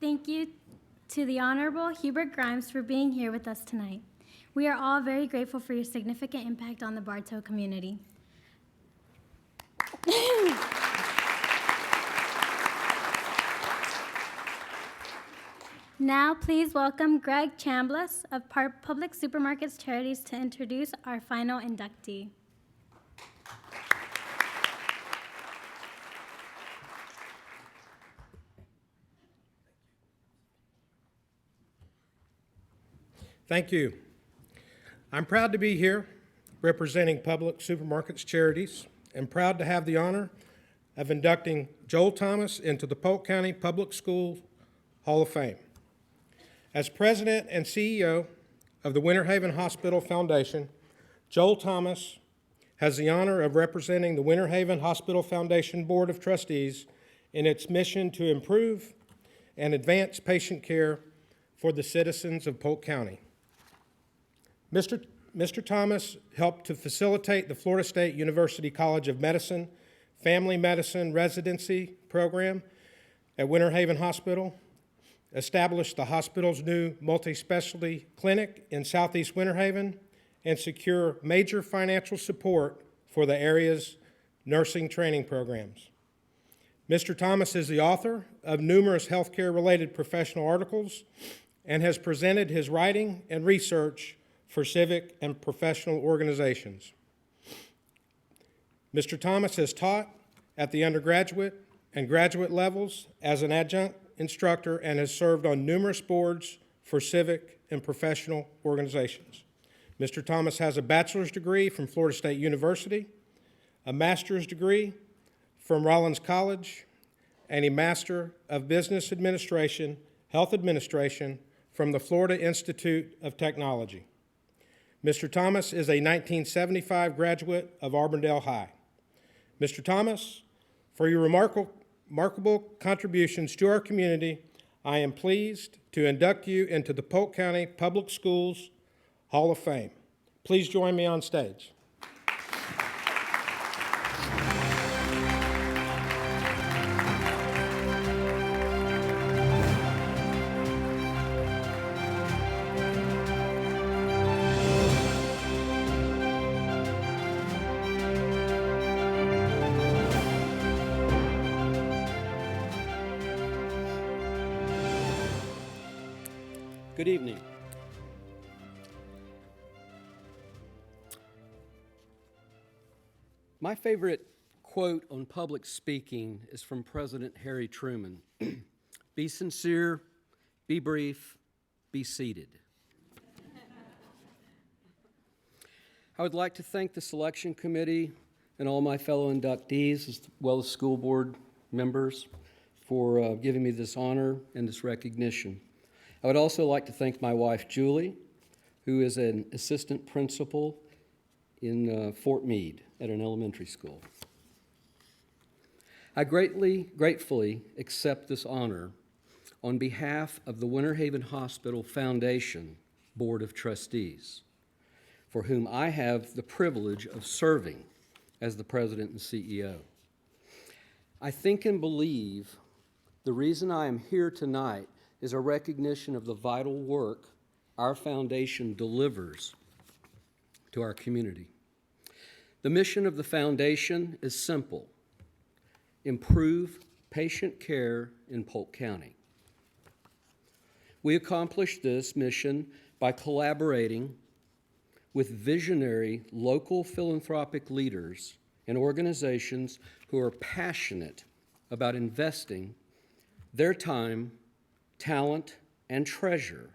Thank you to the Honorable Hubert Grimes for being here with us tonight. We are all very grateful for your significant impact on the Bartow community. Now, please welcome Greg Chambliss of Public Supermarkets Charities to introduce our final inductee. Thank you. I'm proud to be here representing Public Supermarkets Charities and proud to have the honor of inducting Joel Thomas into the Polk County Public Schools Hall of Fame. As president and CEO of the Winter Haven Hospital Foundation, Joel Thomas has the honor of representing the Winter Haven Hospital Foundation Board of Trustees in its mission to improve and advance patient care for the citizens of Polk County. Mr. Thomas helped to facilitate the Florida State University College of Medicine Family Medicine Residency Program at Winter Haven Hospital, established the hospital's new multi-specialty clinic in Southeast Winter Haven, and secure major financial support for the area's nursing training programs. Mr. Thomas is the author of numerous healthcare-related professional articles and has presented his writing and research for civic and professional organizations. Mr. Thomas has taught at the undergraduate and graduate levels as an adjunct instructor and has served on numerous boards for civic and professional organizations. Mr. Thomas has a bachelor's degree from Florida State University, a master's degree from Rollins College, and a Master of Business Administration, Health Administration from the Florida Institute of Technology. Mr. Thomas is a 1975 graduate of Auburndale High. Mr. Thomas, for your remarkable contributions to our community, I am pleased to induct you into the Polk County Public Schools Hall of Fame. Please join me on stage. Good evening. My favorite quote on public speaking is from President Harry Truman. Be sincere, be brief, be seated. I would like to thank the selection committee and all my fellow inductees, as well as school board members, for giving me this honor and this recognition. I would also like to thank my wife, Julie, who is an assistant principal in Fort Meade at an elementary school. I gratefully accept this honor on behalf of the Winter Haven Hospital Foundation Board of Trustees, for whom I have the privilege of serving as the president and CEO. I think and believe The reason I am here tonight is a recognition of the vital work our foundation delivers to our community. The mission of the foundation is simple: improve patient care in Polk County. We accomplish this mission by collaborating with visionary local philanthropic leaders and organizations who are passionate about investing their time, talent, and treasure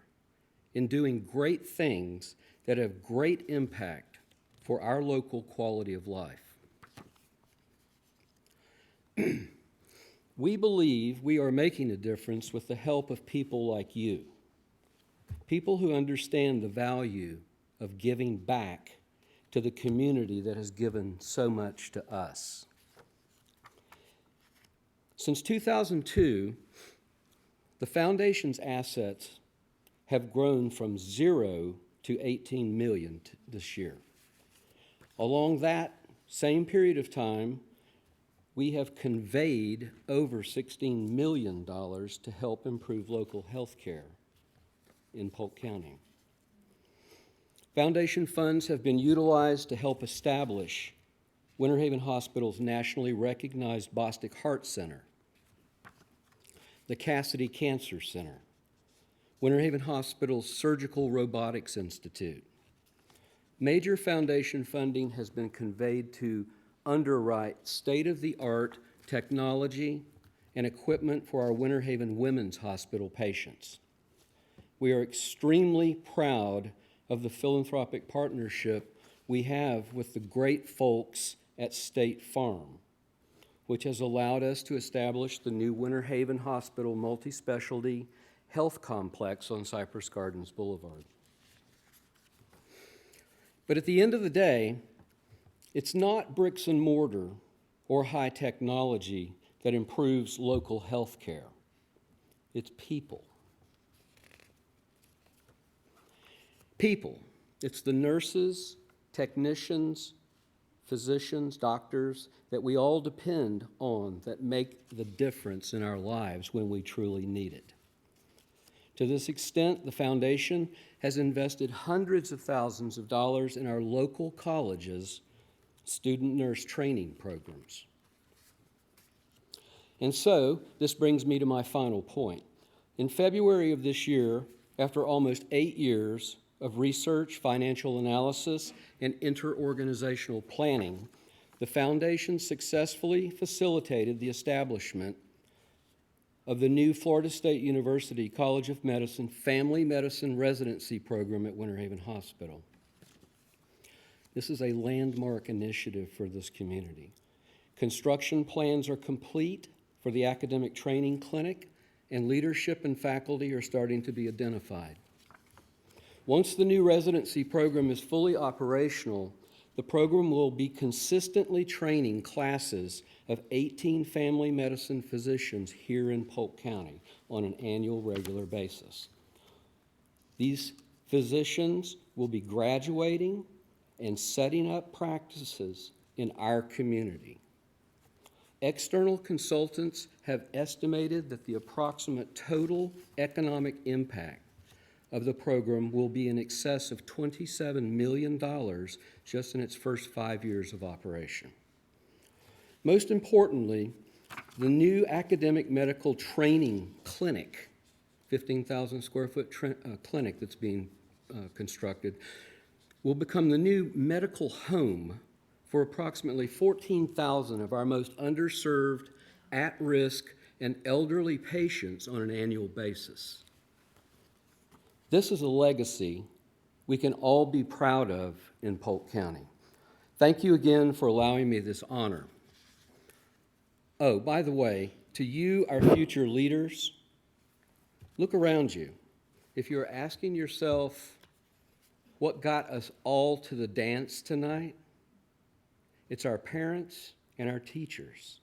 in doing great things that have great impact for our local quality of life. We believe we are making a difference with the help of people like you, people who understand the value of giving back to the community that has given so much to us. Since 2002, the foundation's assets have grown from 0 to 18 million this year. Along that same period of time, we have conveyed over $16 million to help improve local health care in Polk County. Foundation funds have been utilized to help establish Winter Haven Hospital's nationally recognized Bostic Heart Center, the Cassidy Cancer Center, Winter Haven Hospital's Surgical Robotics Institute. Major foundation funding has been conveyed to underwrite state-of-the-art technology and equipment for our Winter Haven Women's Hospital patients. We are extremely proud of the philanthropic partnership we have with the great folks at State Farm, which has allowed us to establish the new Winter Haven Hospital multi-specialty health complex on Cypress Gardens Boulevard. But at the end of the day, it's not bricks and mortar or high technology that improves local health care. It's people. People. It's the nurses, technicians, physicians, doctors that we all depend on that make the difference in our lives when we truly need it. To this extent, the foundation has invested hundreds of thousands of dollars in our local colleges' student nurse training programs. And so, this brings me to my final point. In February of this year, after almost 8 years of research, financial analysis, and interorganizational planning, the foundation successfully facilitated the establishment of the new Florida State University College of Medicine Family Medicine Residency Program at Winter Haven Hospital. This is a landmark initiative for this community. Construction plans are complete for the academic training clinic, and leadership and faculty are starting to be identified. Once the new residency program is fully operational, the program will be consistently training classes of 18 family medicine physicians here in Polk County on an annual regular basis. These physicians will be graduating and setting up practices in our community. External consultants have estimated that the approximate total economic impact of the program will be in excess of $27 million just in its first 5 years of operation. Most importantly, the new academic medical training clinic, 15,000 square foot clinic that's being constructed, will become the new medical home for approximately 14,000 of our most underserved, at-risk, and elderly patients on an annual basis. This is a legacy we can all be proud of in Polk County. Thank you again for allowing me this honor. Oh, by the way, to you, our future leaders, look around you. If you're asking yourself what got us all to the dance tonight, it's our parents and our teachers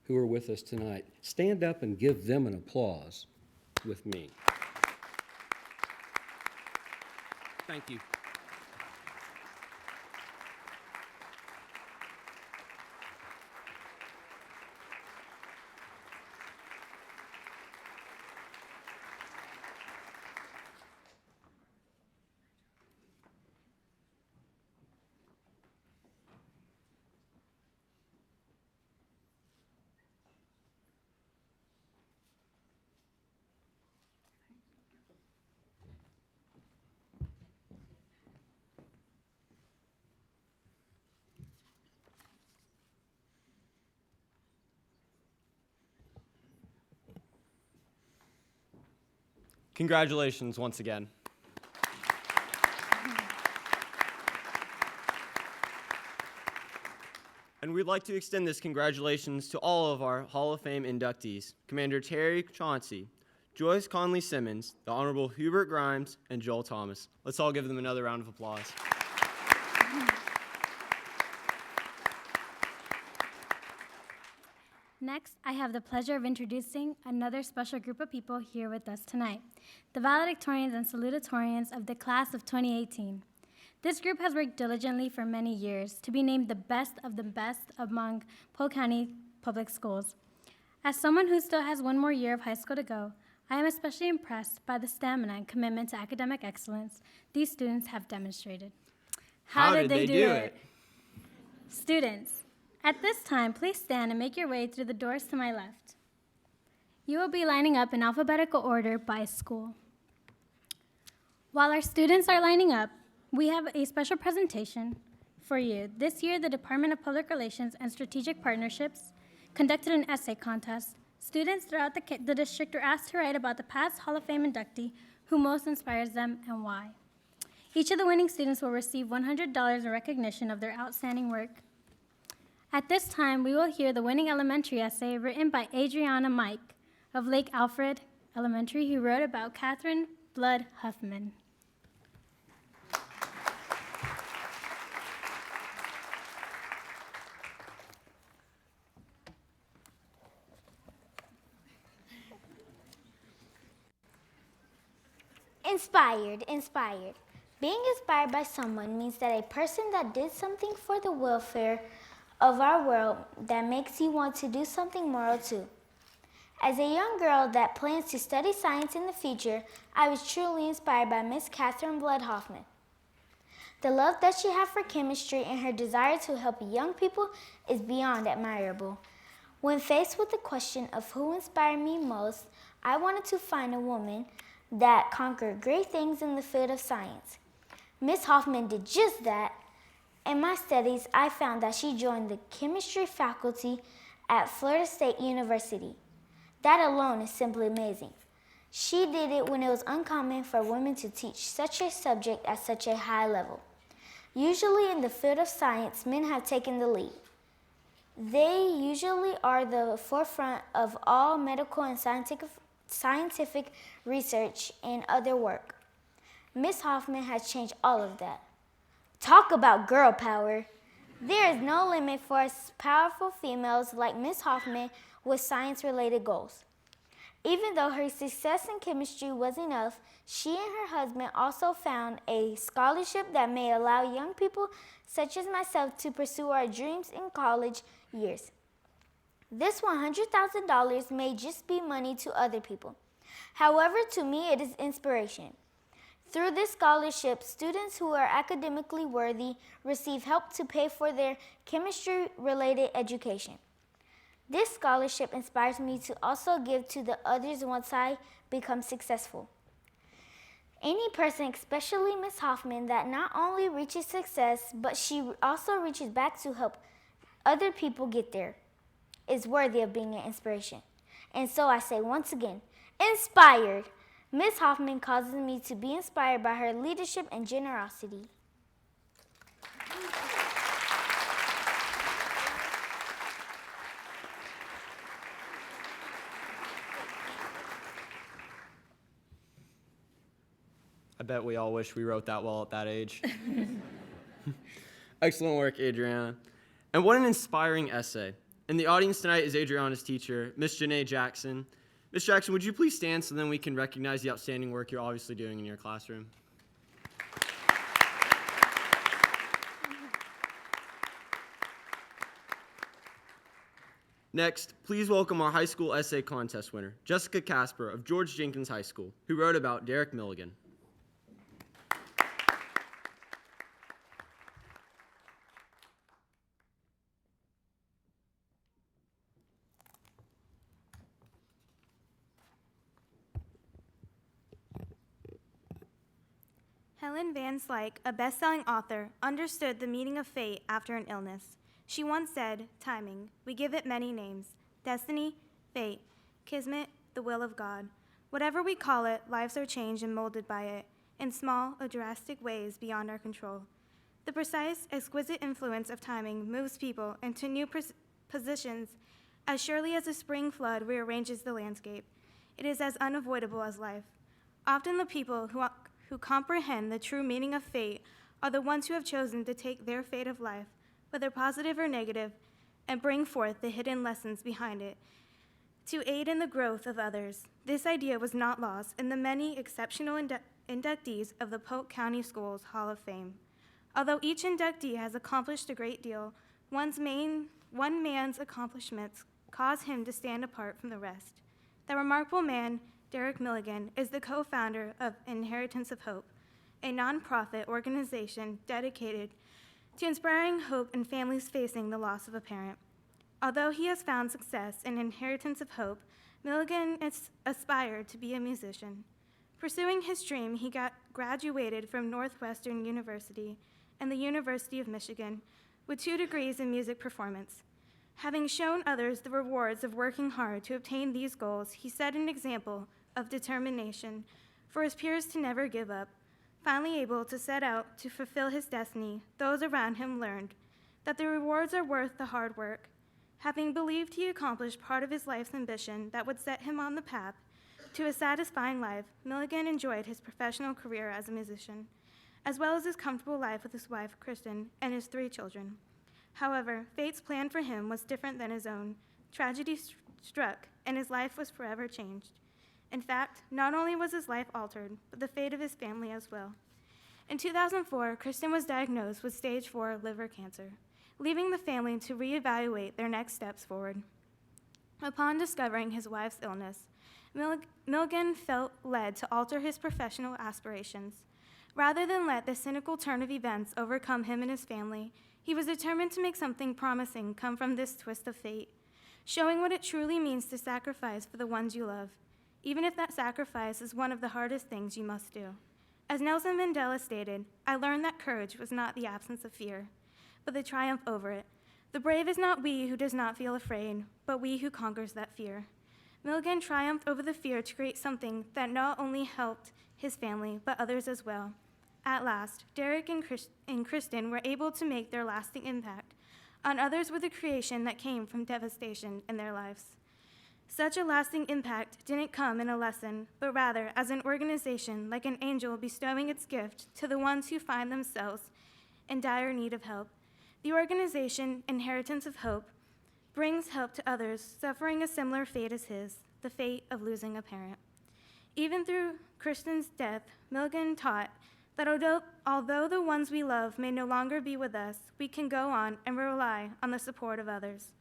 who are with us tonight. Stand up and give them an applause with me. Thank you. Congratulations once again. And we'd like to extend this congratulations to all of our Hall of Fame inductees, Commander Terry Chauncey, Joyce Conley Simmons, the Honorable Hubert Grimes, and Joel Thomas. Let's all give them another round of applause. Next, I have the pleasure of introducing another special group of people here with us tonight, the valedictorians and salutatorians of the class of 2018. This group has worked diligently for many years to be named the best among Polk County Public Schools. As someone who still has one more year of high school to go, I am especially impressed by the stamina and commitment to academic excellence these students have demonstrated. How did they do it? Students, at this time, please stand and make your way through the doors to my left. You will be lining up in alphabetical order by school. While our students are lining up, we have a special presentation for you. This year, the Department of Public Relations and Strategic Partnerships conducted an essay contest. Students throughout the district are asked to write about the past Hall of Fame inductee who most inspires them and why. Each of the winning students will receive $100 in recognition of their outstanding work. At this time, we will hear the winning elementary essay written by Adriana Mike of Lake Alfred Elementary, who wrote about Catherine Blood Huffman. Inspired. Being inspired by someone means that a person that did something for the welfare of our world that makes you want to do something moral too. As a young girl that plans to study science in the future, I was truly inspired by Miss Catherine Blood Hoffman. The love that she had for chemistry and her desire to help young people is beyond admirable. When faced with the question of who inspired me most, I wanted to find a woman that conquered great things in the field of science. Miss Hoffman did just that. In my studies, I found that she joined the chemistry faculty at Florida State University. That alone is simply amazing. She did it when it was uncommon for women to teach such a subject at such a high level. Usually in the field of science, men have taken the lead. They usually are the forefront of all medical and scientific research and other work. Miss Hoffman has changed all of that. Talk about girl power. There is no limit for us powerful females like Miss Hoffman with science-related goals. Even though her success in chemistry was enough, she and her husband also found a scholarship that may allow young people such as myself to pursue our dreams in college years. This $100,000 may just be money to other people. However, to me, it is inspiration. Through this scholarship, students who are academically worthy receive help to pay for their chemistry-related education. This scholarship inspires me to also give to the others once I become successful. Any person, especially Miss Hoffman, that not only reaches success, but she also reaches back to help other people get there, is worthy of being an inspiration. And so I say once again, inspired. Miss Hoffman causes me to be inspired by her leadership and generosity. I bet we all wish we wrote that well at that age. Excellent work, Adriana. And what an inspiring essay. In the audience tonight is Adriana's teacher, Miss Janae Jackson. Ms. Jackson, would you please stand so then we can recognize the outstanding work you're obviously doing in your classroom? Next, please welcome our high school essay contest winner, Jessica Casper of George Jenkins High School, who wrote about Derek Milligan. Helen Van Slyke, a best-selling author, understood the meaning of fate after an illness. She once said, timing, we give it many names: destiny, fate, kismet, the will of God. Whatever we call it, lives are changed and molded by it, in small or drastic ways beyond our control. The precise, exquisite influence of timing moves people into new positions as surely as a spring flood rearranges the landscape. It is as unavoidable as life. Often the people who comprehend the true meaning of fate are the ones who have chosen to take their fate of life, whether positive or negative, and bring forth the hidden lessons behind it to aid in the growth of others. This idea was not lost in the many exceptional inductees of the Polk County Schools Hall of Fame. Although each inductee has accomplished a great deal, one man's accomplishments cause him to stand apart from the rest. The remarkable man, Derek Milligan, is the co-founder of Inheritance of Hope, a nonprofit organization dedicated to inspiring hope in families facing the loss of a parent. Although he has found success in Inheritance of Hope, Milligan aspired to be a musician. Pursuing his dream, he graduated from Northwestern University and the University of Michigan with 2 degrees in music performance. Having shown others the rewards of working hard to obtain these goals, he set an example of determination for his peers to never give up. Finally able to set out to fulfill his destiny, those around him learned that the rewards are worth the hard work. Having believed he accomplished part of his life's ambition that would set him on the path to a satisfying life, Milligan enjoyed his professional career as a musician, as well as his comfortable life with his wife, Kristen, and his 3 children. However, fate's plan for him was different than his own. Tragedy struck, and his life was forever changed. In fact, not only was his life altered, but the fate of his family as well. In 2004, Kristen was diagnosed with stage 4 liver cancer, leaving the family to reevaluate their next steps forward. Upon discovering his wife's illness, Milligan felt led to alter his professional aspirations. Rather than let the cynical turn of events overcome him and his family, he was determined to make something promising come from this twist of fate, showing what it truly means to sacrifice for the ones you love, even if that sacrifice is one of the hardest things you must do. As Nelson Mandela stated, I learned that courage was not the absence of fear, but the triumph over it. The brave is not we who does not feel afraid, but we who conquers that fear. Milligan triumphed over the fear to create something that not only helped his family, but others as well. At last, Derek and Kristen were able to make their lasting impact on others with a creation that came from devastation in their lives. Such a lasting impact didn't come in a lesson, but rather as an organization like an angel bestowing its gift to the ones who find themselves in dire need of help. The organization, Inheritance of Hope, brings help to others suffering a similar fate as his, the fate of losing a parent. Even through Kristen's death, Milligan taught that although the ones we love may no longer be with us, we can go on and rely on the support of others.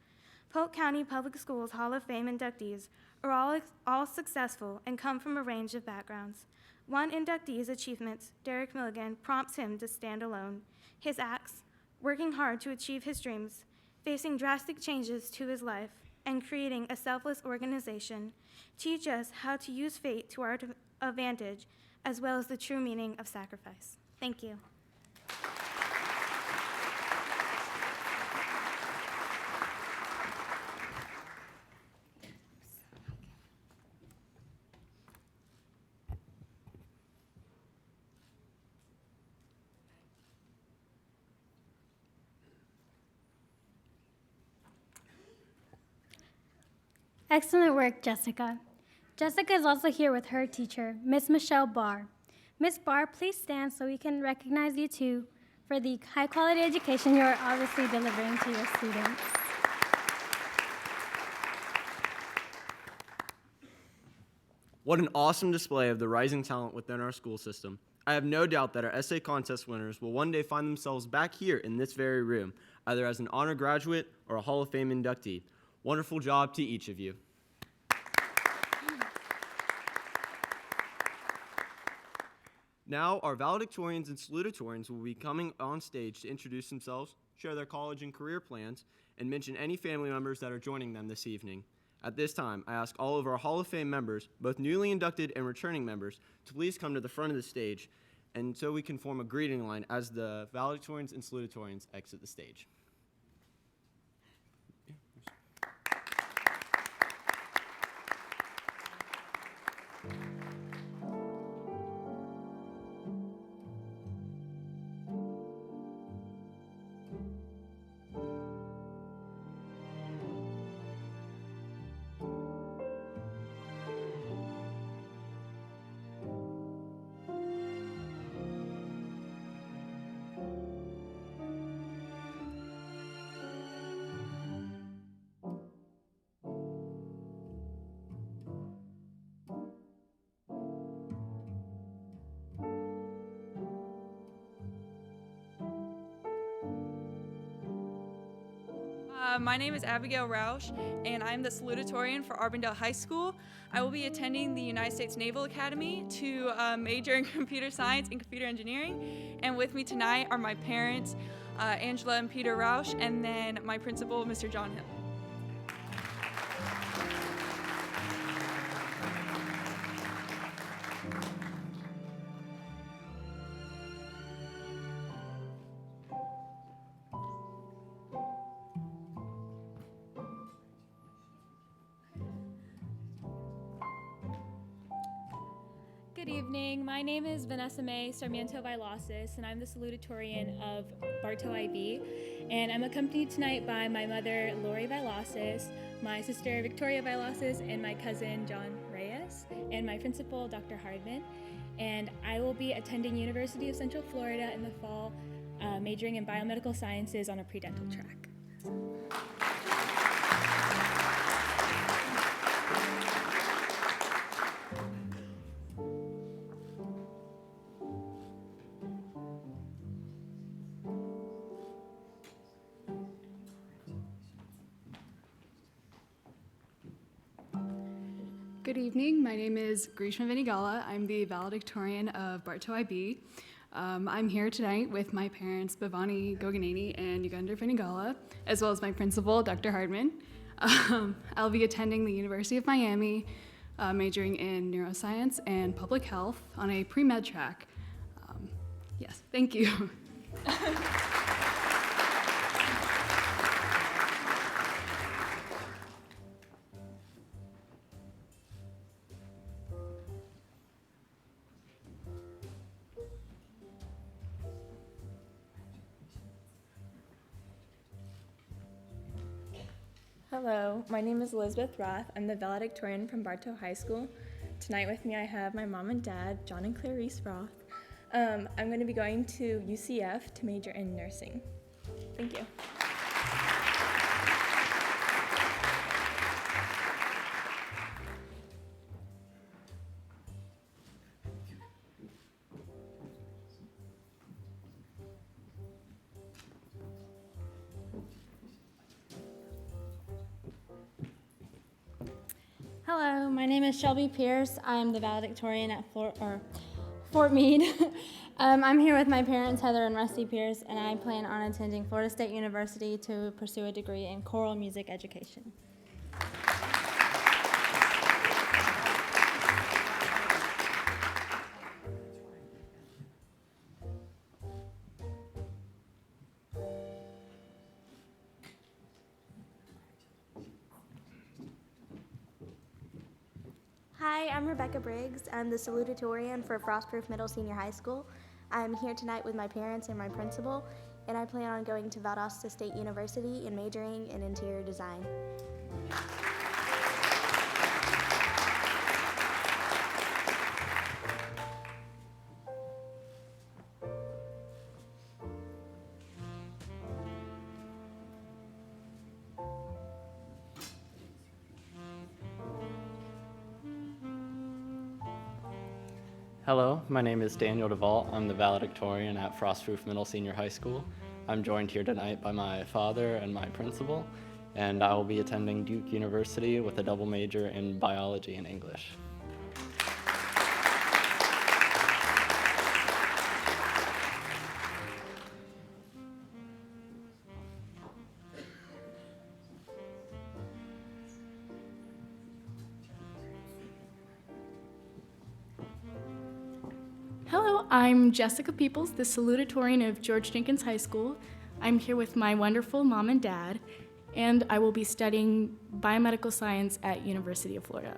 Polk County Public Schools Hall of Fame inductees are all successful and come from a range of backgrounds. One inductee's achievements, Derek Milligan, prompts him to stand alone. His acts, working hard to achieve his dreams, facing drastic changes to his life, and creating a selfless organization, teach us how to use fate to our advantage, as well as the true meaning of sacrifice. Thank you. Excellent work, Jessica. Jessica is also here with her teacher, Miss Michelle Barr. Miss Barr, please stand so we can recognize you too for the high-quality education you are obviously delivering to your students. What an awesome display of the rising talent within our school system. I have no doubt that our essay contest winners will one day find themselves back here in this very room, either as an honor graduate or a Hall of Fame inductee. Wonderful job to each of you. Now, our valedictorians and salutatorians will be coming on stage to introduce themselves, share their college and career plans, and mention any family members that are joining them this evening. At this time, I ask all of our Hall of Fame members, both newly inducted and returning members, to please come to the front of the stage, and so we can form a greeting line as the valedictorians and salutatorians exit the stage. My name is Abigail Roush, and I'm the salutatorian for Arbondale High School. I will be attending the United States Naval Academy to major in computer science and computer engineering. And with me tonight are my parents, Angela and Peter Roush, and then my principal, Mr. John Hill. Good evening. My name is Vanessa May Sarmiento Vilasis, and I'm the salutatorian of Bartow IB. And I'm accompanied tonight by my mother, Lori Vilasis, my sister, Victoria Vilasis, and my cousin, John Reyes, and my principal, Dr. Hardman. And I will be attending University of Central Florida in the fall, majoring in biomedical sciences on a pre-dental track. Good evening. My name is Grishma Venigala. I'm the valedictorian of Bartow IB. I'm here tonight with my parents, Bhavani Goganeni and Yugandhar Venigala, as well as my principal, Dr. Hardman. I'll be attending the University of Miami, majoring in neuroscience and public health on a pre-med track. Yes, thank you. Hello, my name is Elizabeth Roth. I'm the valedictorian from Bartow High School. Tonight with me I have my mom and dad, John and Clarice Roth. I'm going to be going to UCF to major in nursing. Thank you. Hello, my name is Shelby Pierce. I'm the valedictorian at Fort Meade. I'm here with my parents, Heather and Rusty Pierce, and I plan on attending Florida State University to pursue a degree in choral music education. Hi, I'm Rebecca Briggs. I'm the salutatorian for Frostproof Middle Senior High School. I'm here tonight with my parents and my principal, and I plan on going to Valdosta State University and majoring in interior design. Hello, my name is Daniel DeVault. I'm the valedictorian at Frostproof Middle Senior High School. I'm joined here tonight by my father and my principal, and I will be attending Duke University with a double major in biology and English. Hello, I'm Jessica Peoples, the salutatorian of George Jenkins High School. I'm here with my wonderful mom and dad, and I will be studying biomedical science at University of Florida.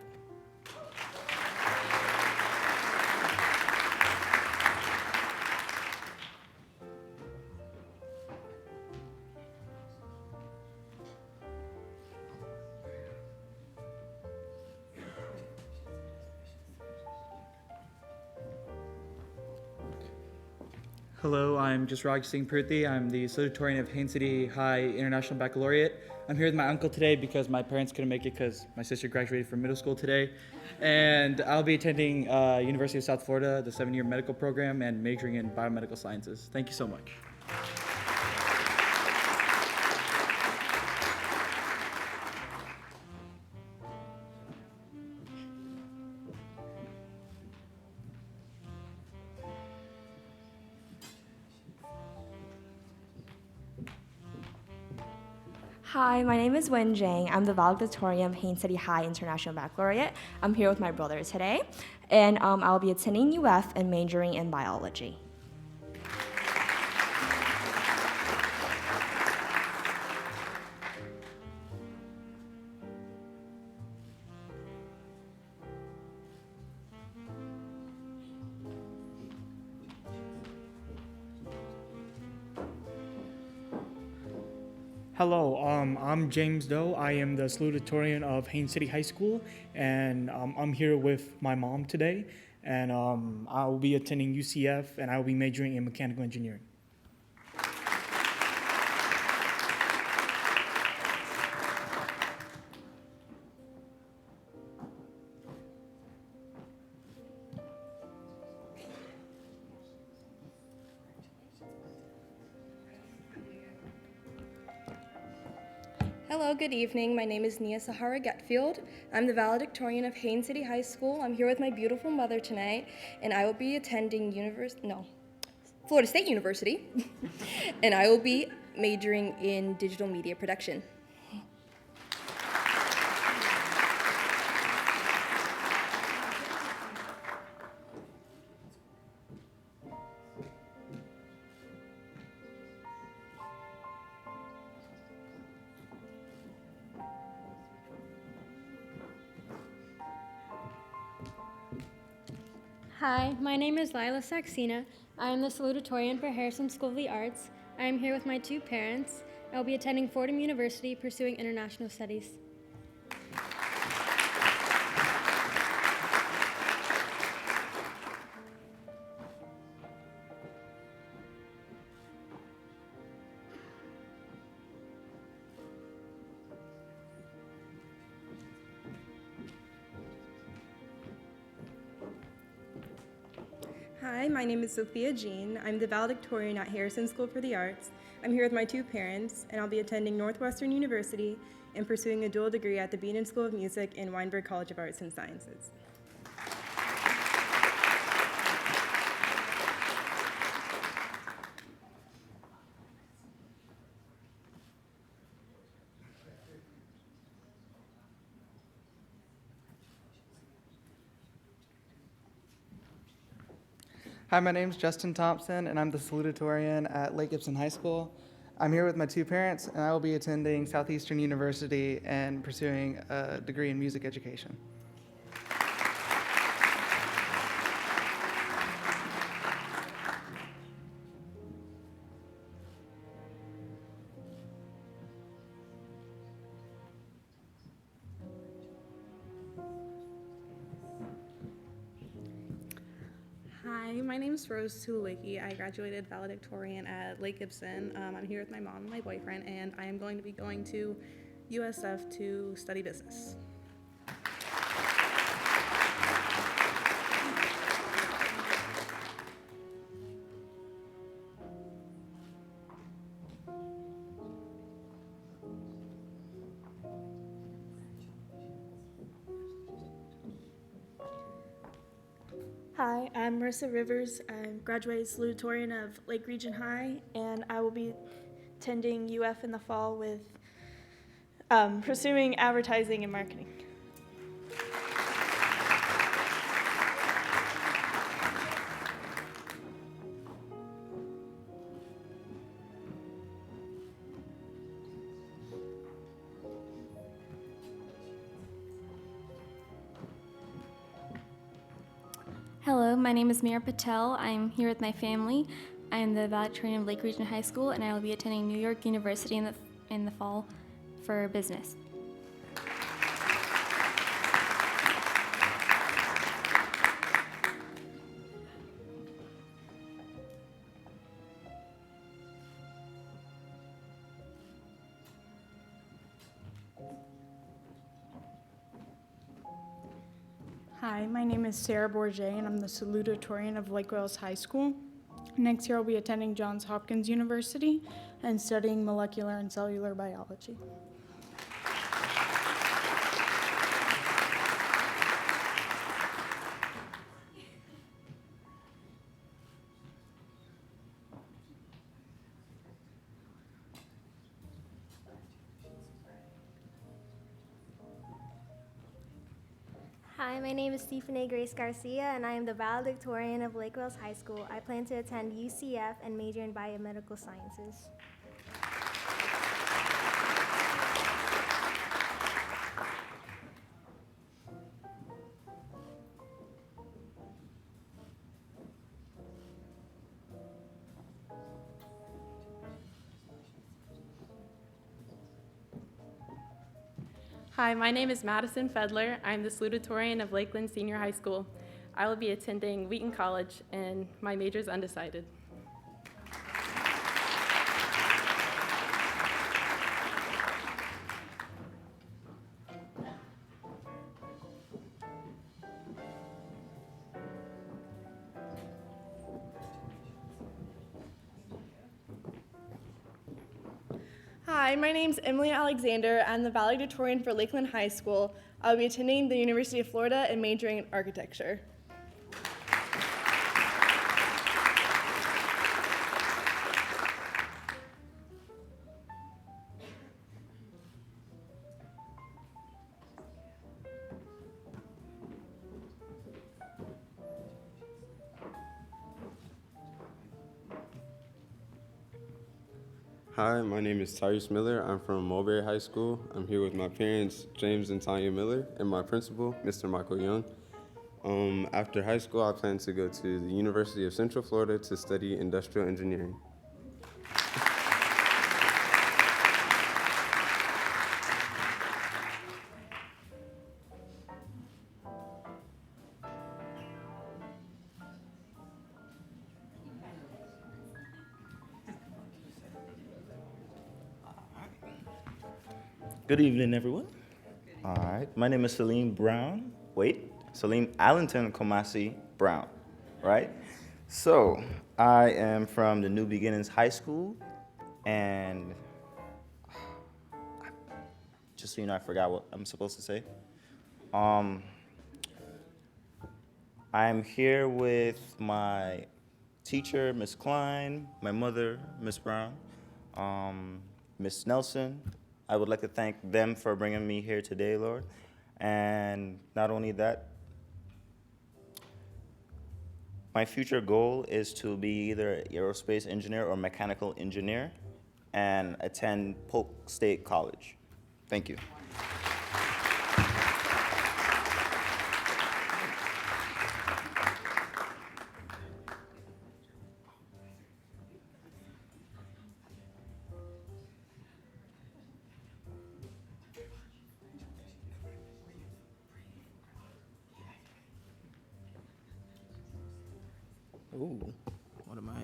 Hello, I'm Jasraj Singh Purthy. I'm the salutatorian of Haines City High International Baccalaureate. I'm here with my uncle today because my parents couldn't make it because my sister graduated from middle school today. And I'll be attending University of South Florida, the 7-year medical program, and majoring in biomedical sciences. Thank you so much. Hi, my name is Wen Zhang. I'm the valedictorian of Haines City High International Baccalaureate. I'm here with my brother today, and I'll be attending UF and majoring in biology. Hello, I'm James Doe. I am the salutatorian of Haines City High School, and I'm here with my mom today, and I will be attending UCF, and I will be majoring in mechanical engineering. Hello, good evening. My name is Nia Sahara Getfield. I'm the valedictorian of Haines City High School. I'm here with my beautiful mother tonight, and I will be attending Florida State University, and I will be majoring in digital media production. Hi, my name is Lila Saxena. I am the salutatorian for Harrison School of the Arts. I am here with my two parents. I will be attending Fordham University pursuing international studies. Hi, my name is Sophia Jean. I'm the valedictorian at Harrison School for the Arts. I'm here with my two parents, and I'll be attending Northwestern University and pursuing a dual degree at the Beaton School of Music and Weinberg College of Arts and Sciences. Hi, my name's Justin Thompson, and I'm the salutatorian at Lake Gibson High School. I'm here with my two parents, and I will be attending Southeastern University and pursuing a degree in music education. Hi, my name is Rose Tulowiecki. I graduated valedictorian at Lake Gibson. I'm here with my mom and my boyfriend, and I am going to be going to USF to study business. Hi, I'm Marissa Rivers. I'm graduated salutatorian of Lake Region High, and I will be attending UF in the fall with pursuing advertising and marketing. Hello, my name is Mira Patel. I'm here with my family. I am the valedictorian of Lake Region High School, and I will be attending New York University in the fall for business. Hi, my name is Sarah Bourget, and I'm the salutatorian of Lake Wales High School. Next year, I'll be attending Johns Hopkins University and studying molecular and cellular biology. Hi, my name is Stephanie Grace Garcia, and I am the valedictorian of Lake Wales High School. I plan to attend UCF and major in biomedical sciences. Hi, my name is Madison Fedler. I'm the salutatorian of Lakeland Senior High School. I will be attending Wheaton College, and my major is undecided. Hi, my name is Emily Alexander. I'm the valedictorian for Lakeland High School. I'll be attending the University of Florida and majoring in architecture. Hi, my name is Tyrese Miller. I'm from Mulberry High School. I'm here with my parents, James and Tanya Miller, and my principal, Mr. Michael Young. After high school, I plan to go to the University of Central Florida to study industrial engineering. Good evening, everyone. All right, my name is Salim Allington Komasi Brown, right? So I am from the New Beginnings High School, and just so you know, I forgot what I'm supposed to say. I'm here with my teacher, Miss Klein, my mother, Miss Brown, Miss Nelson. I would like to thank them for bringing me here today, Lord. And not only that, my future goal is to be either an aerospace engineer or mechanical engineer and attend Polk State College. Thank you. Ooh, what am I?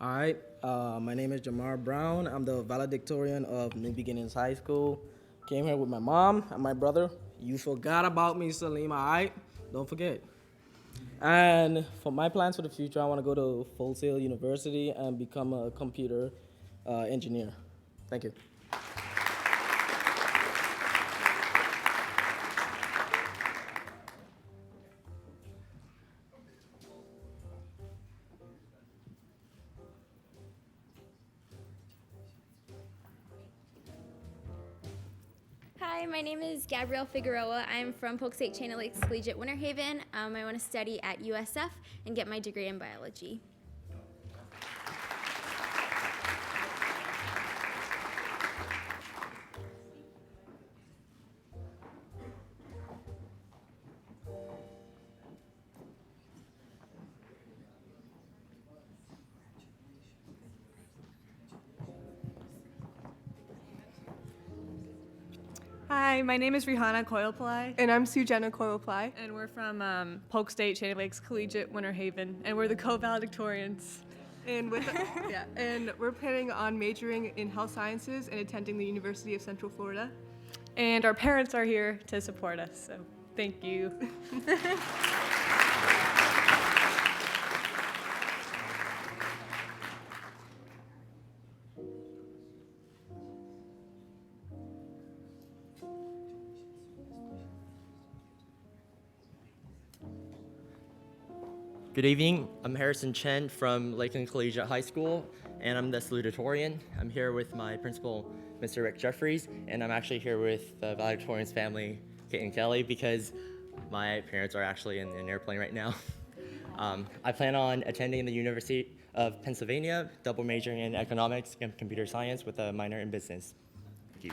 All right, my name is Jamar Brown. I'm the valedictorian of New Beginnings High School. Came here with my mom and my brother. You forgot about me, Salim, all right? Don't forget. And for my plans for the future, I want to go to Full Sail University and become a computer engineer. Thank you. Hi, my name is Gabrielle Figueroa. I'm from Polk State Chain of Lakes Collegiate Winter Haven. I want to study at USF and get my degree in biology. Hi, my name is Rihanna Coyleply. And I'm Sujenna Coyleply. And we're from Polk State Chain of Lakes Collegiate Winter Haven, and we're the co-valedictorians. And and we're planning on majoring in health sciences and attending the University of Central Florida. And our parents are here to support us, so thank you. Good evening. I'm Harrison Chen from Lakeland Collegiate High School, and I'm the salutatorian. I'm here with my principal, Mr. Rick Jeffries, and I'm actually here with the valedictorian's family, Kate and Kelly, because My parents are actually in an airplane right now. I plan on attending the University of Pennsylvania, double majoring in economics and computer science with a minor in business. Thank you.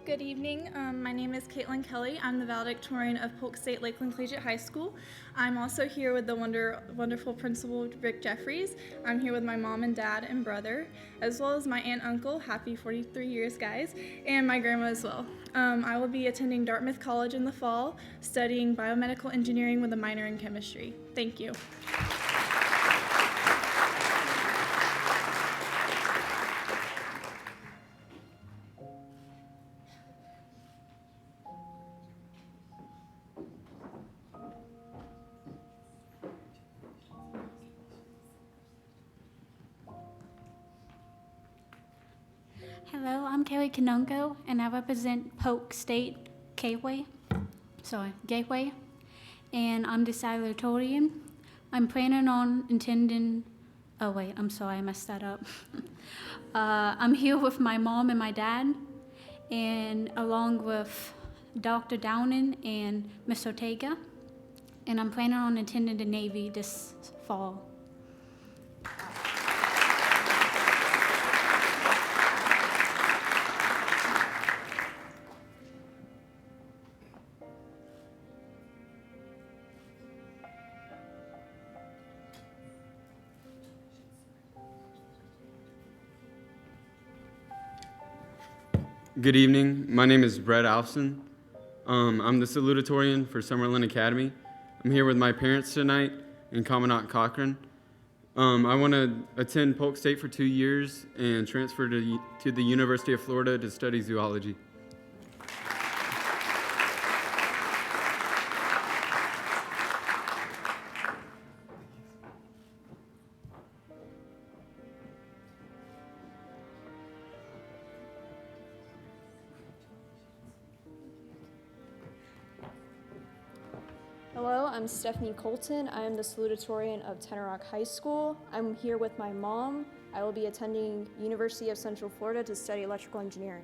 Good evening. My name is Caitlin Kelly. I'm the valedictorian of Polk State Lakeland Collegiate High School. I'm also here with the wonderful principal, Rick Jeffries. I'm here with my mom and dad and brother, as well as my aunt and uncle, happy 43 years, guys, and my grandma as well. I will be attending Dartmouth College in the fall, studying biomedical engineering with a minor in chemistry. Thank you. Hello, I'm Kelly Kanonko, and I represent Polk State Gateway, and I'm the salutatorian. I'm planning on attending, oh wait, I'm sorry, I messed that up. I'm here with my mom and my dad, and along with Dr. Downing and Miss Ortega, and I'm planning on attending the Navy this fall. Good evening. My name is Brett Alfson. I'm the salutatorian for Summerlin Academy. I'm here with my parents tonight and Commandant Cochran. I want to attend Polk State for 2 years and transfer to the University of Florida to study zoology. Hello, I'm Stephanie Colton. I am the salutatorian of Tenor Rock High School. I'm here with my mom. I will be attending University of Central Florida to study electrical engineering.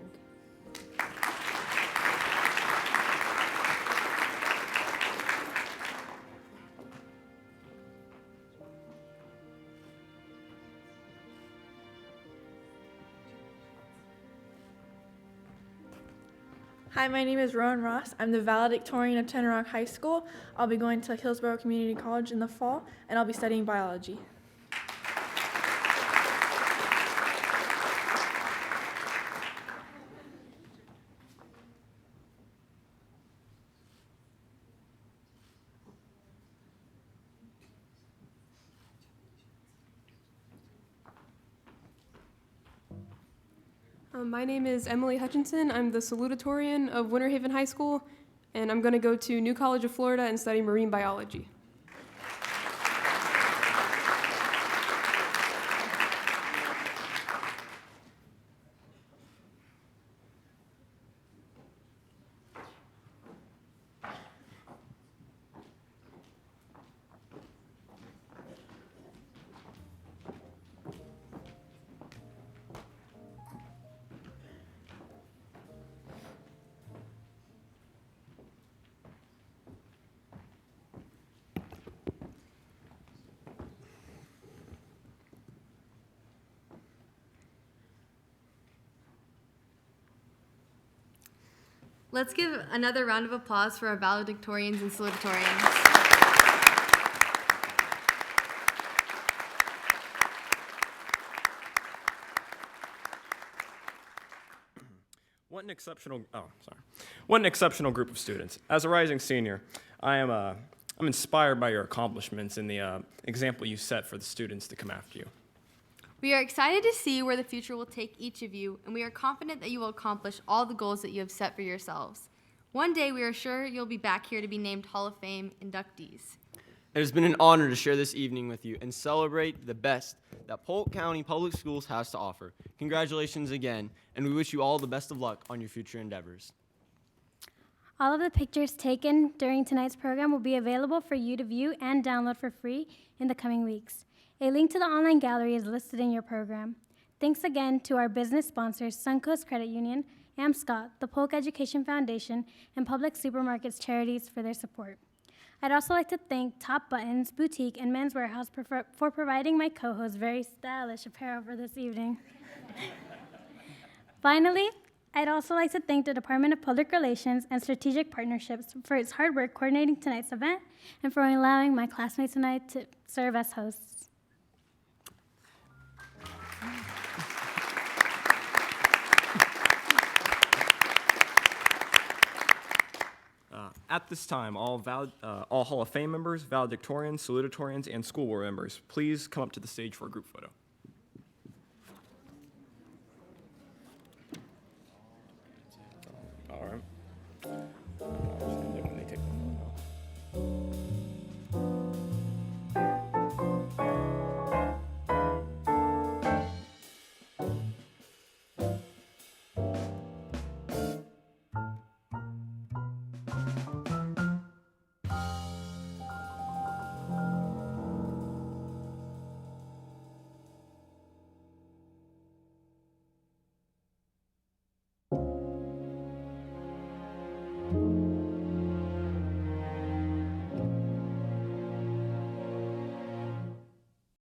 Hi, my name is Rowan Ross. I'm the valedictorian of Tenor Rock High School. I'll be going to Hillsborough Community College in the fall, and I'll be studying biology. My name is Emily Hutchinson. I'm the salutatorian of Winter Haven High School, and I'm going to go to New College of Florida and study marine biology. Let's give another round of applause for our valedictorians and salutatorians. What an exceptional group of students. As a rising senior, I'm inspired by your accomplishments and the example you set for the students to come after you. We are excited to see where the future will take each of you, and we are confident that you will accomplish all the goals that you have set for yourselves. One day, we are sure you'll be back here to be named Hall of Fame inductees. It has been an honor to share this evening with you and celebrate the best that Polk County Public Schools has to offer. Congratulations again, and we wish you all the best of luck on your future endeavors. All of the pictures taken during tonight's program will be available for you to view and download for free in the coming weeks. A link to the online gallery is listed in your program. Thanks again to our business sponsors, Suncoast Credit Union, AmScott, the Polk Education Foundation, and Public Supermarkets Charities for their support. I'd also like to thank Top Buttons, Boutique, and Men's Warehouse for providing my co-host very stylish apparel for this evening. Finally, I'd also like to thank the Department of Public Relations and Strategic Partnerships for its hard work coordinating tonight's event and for allowing my classmates tonight to serve as hosts. At this time, all Hall of Fame members, valedictorians, salutatorians, and school board members, please come up to the stage for a group photo.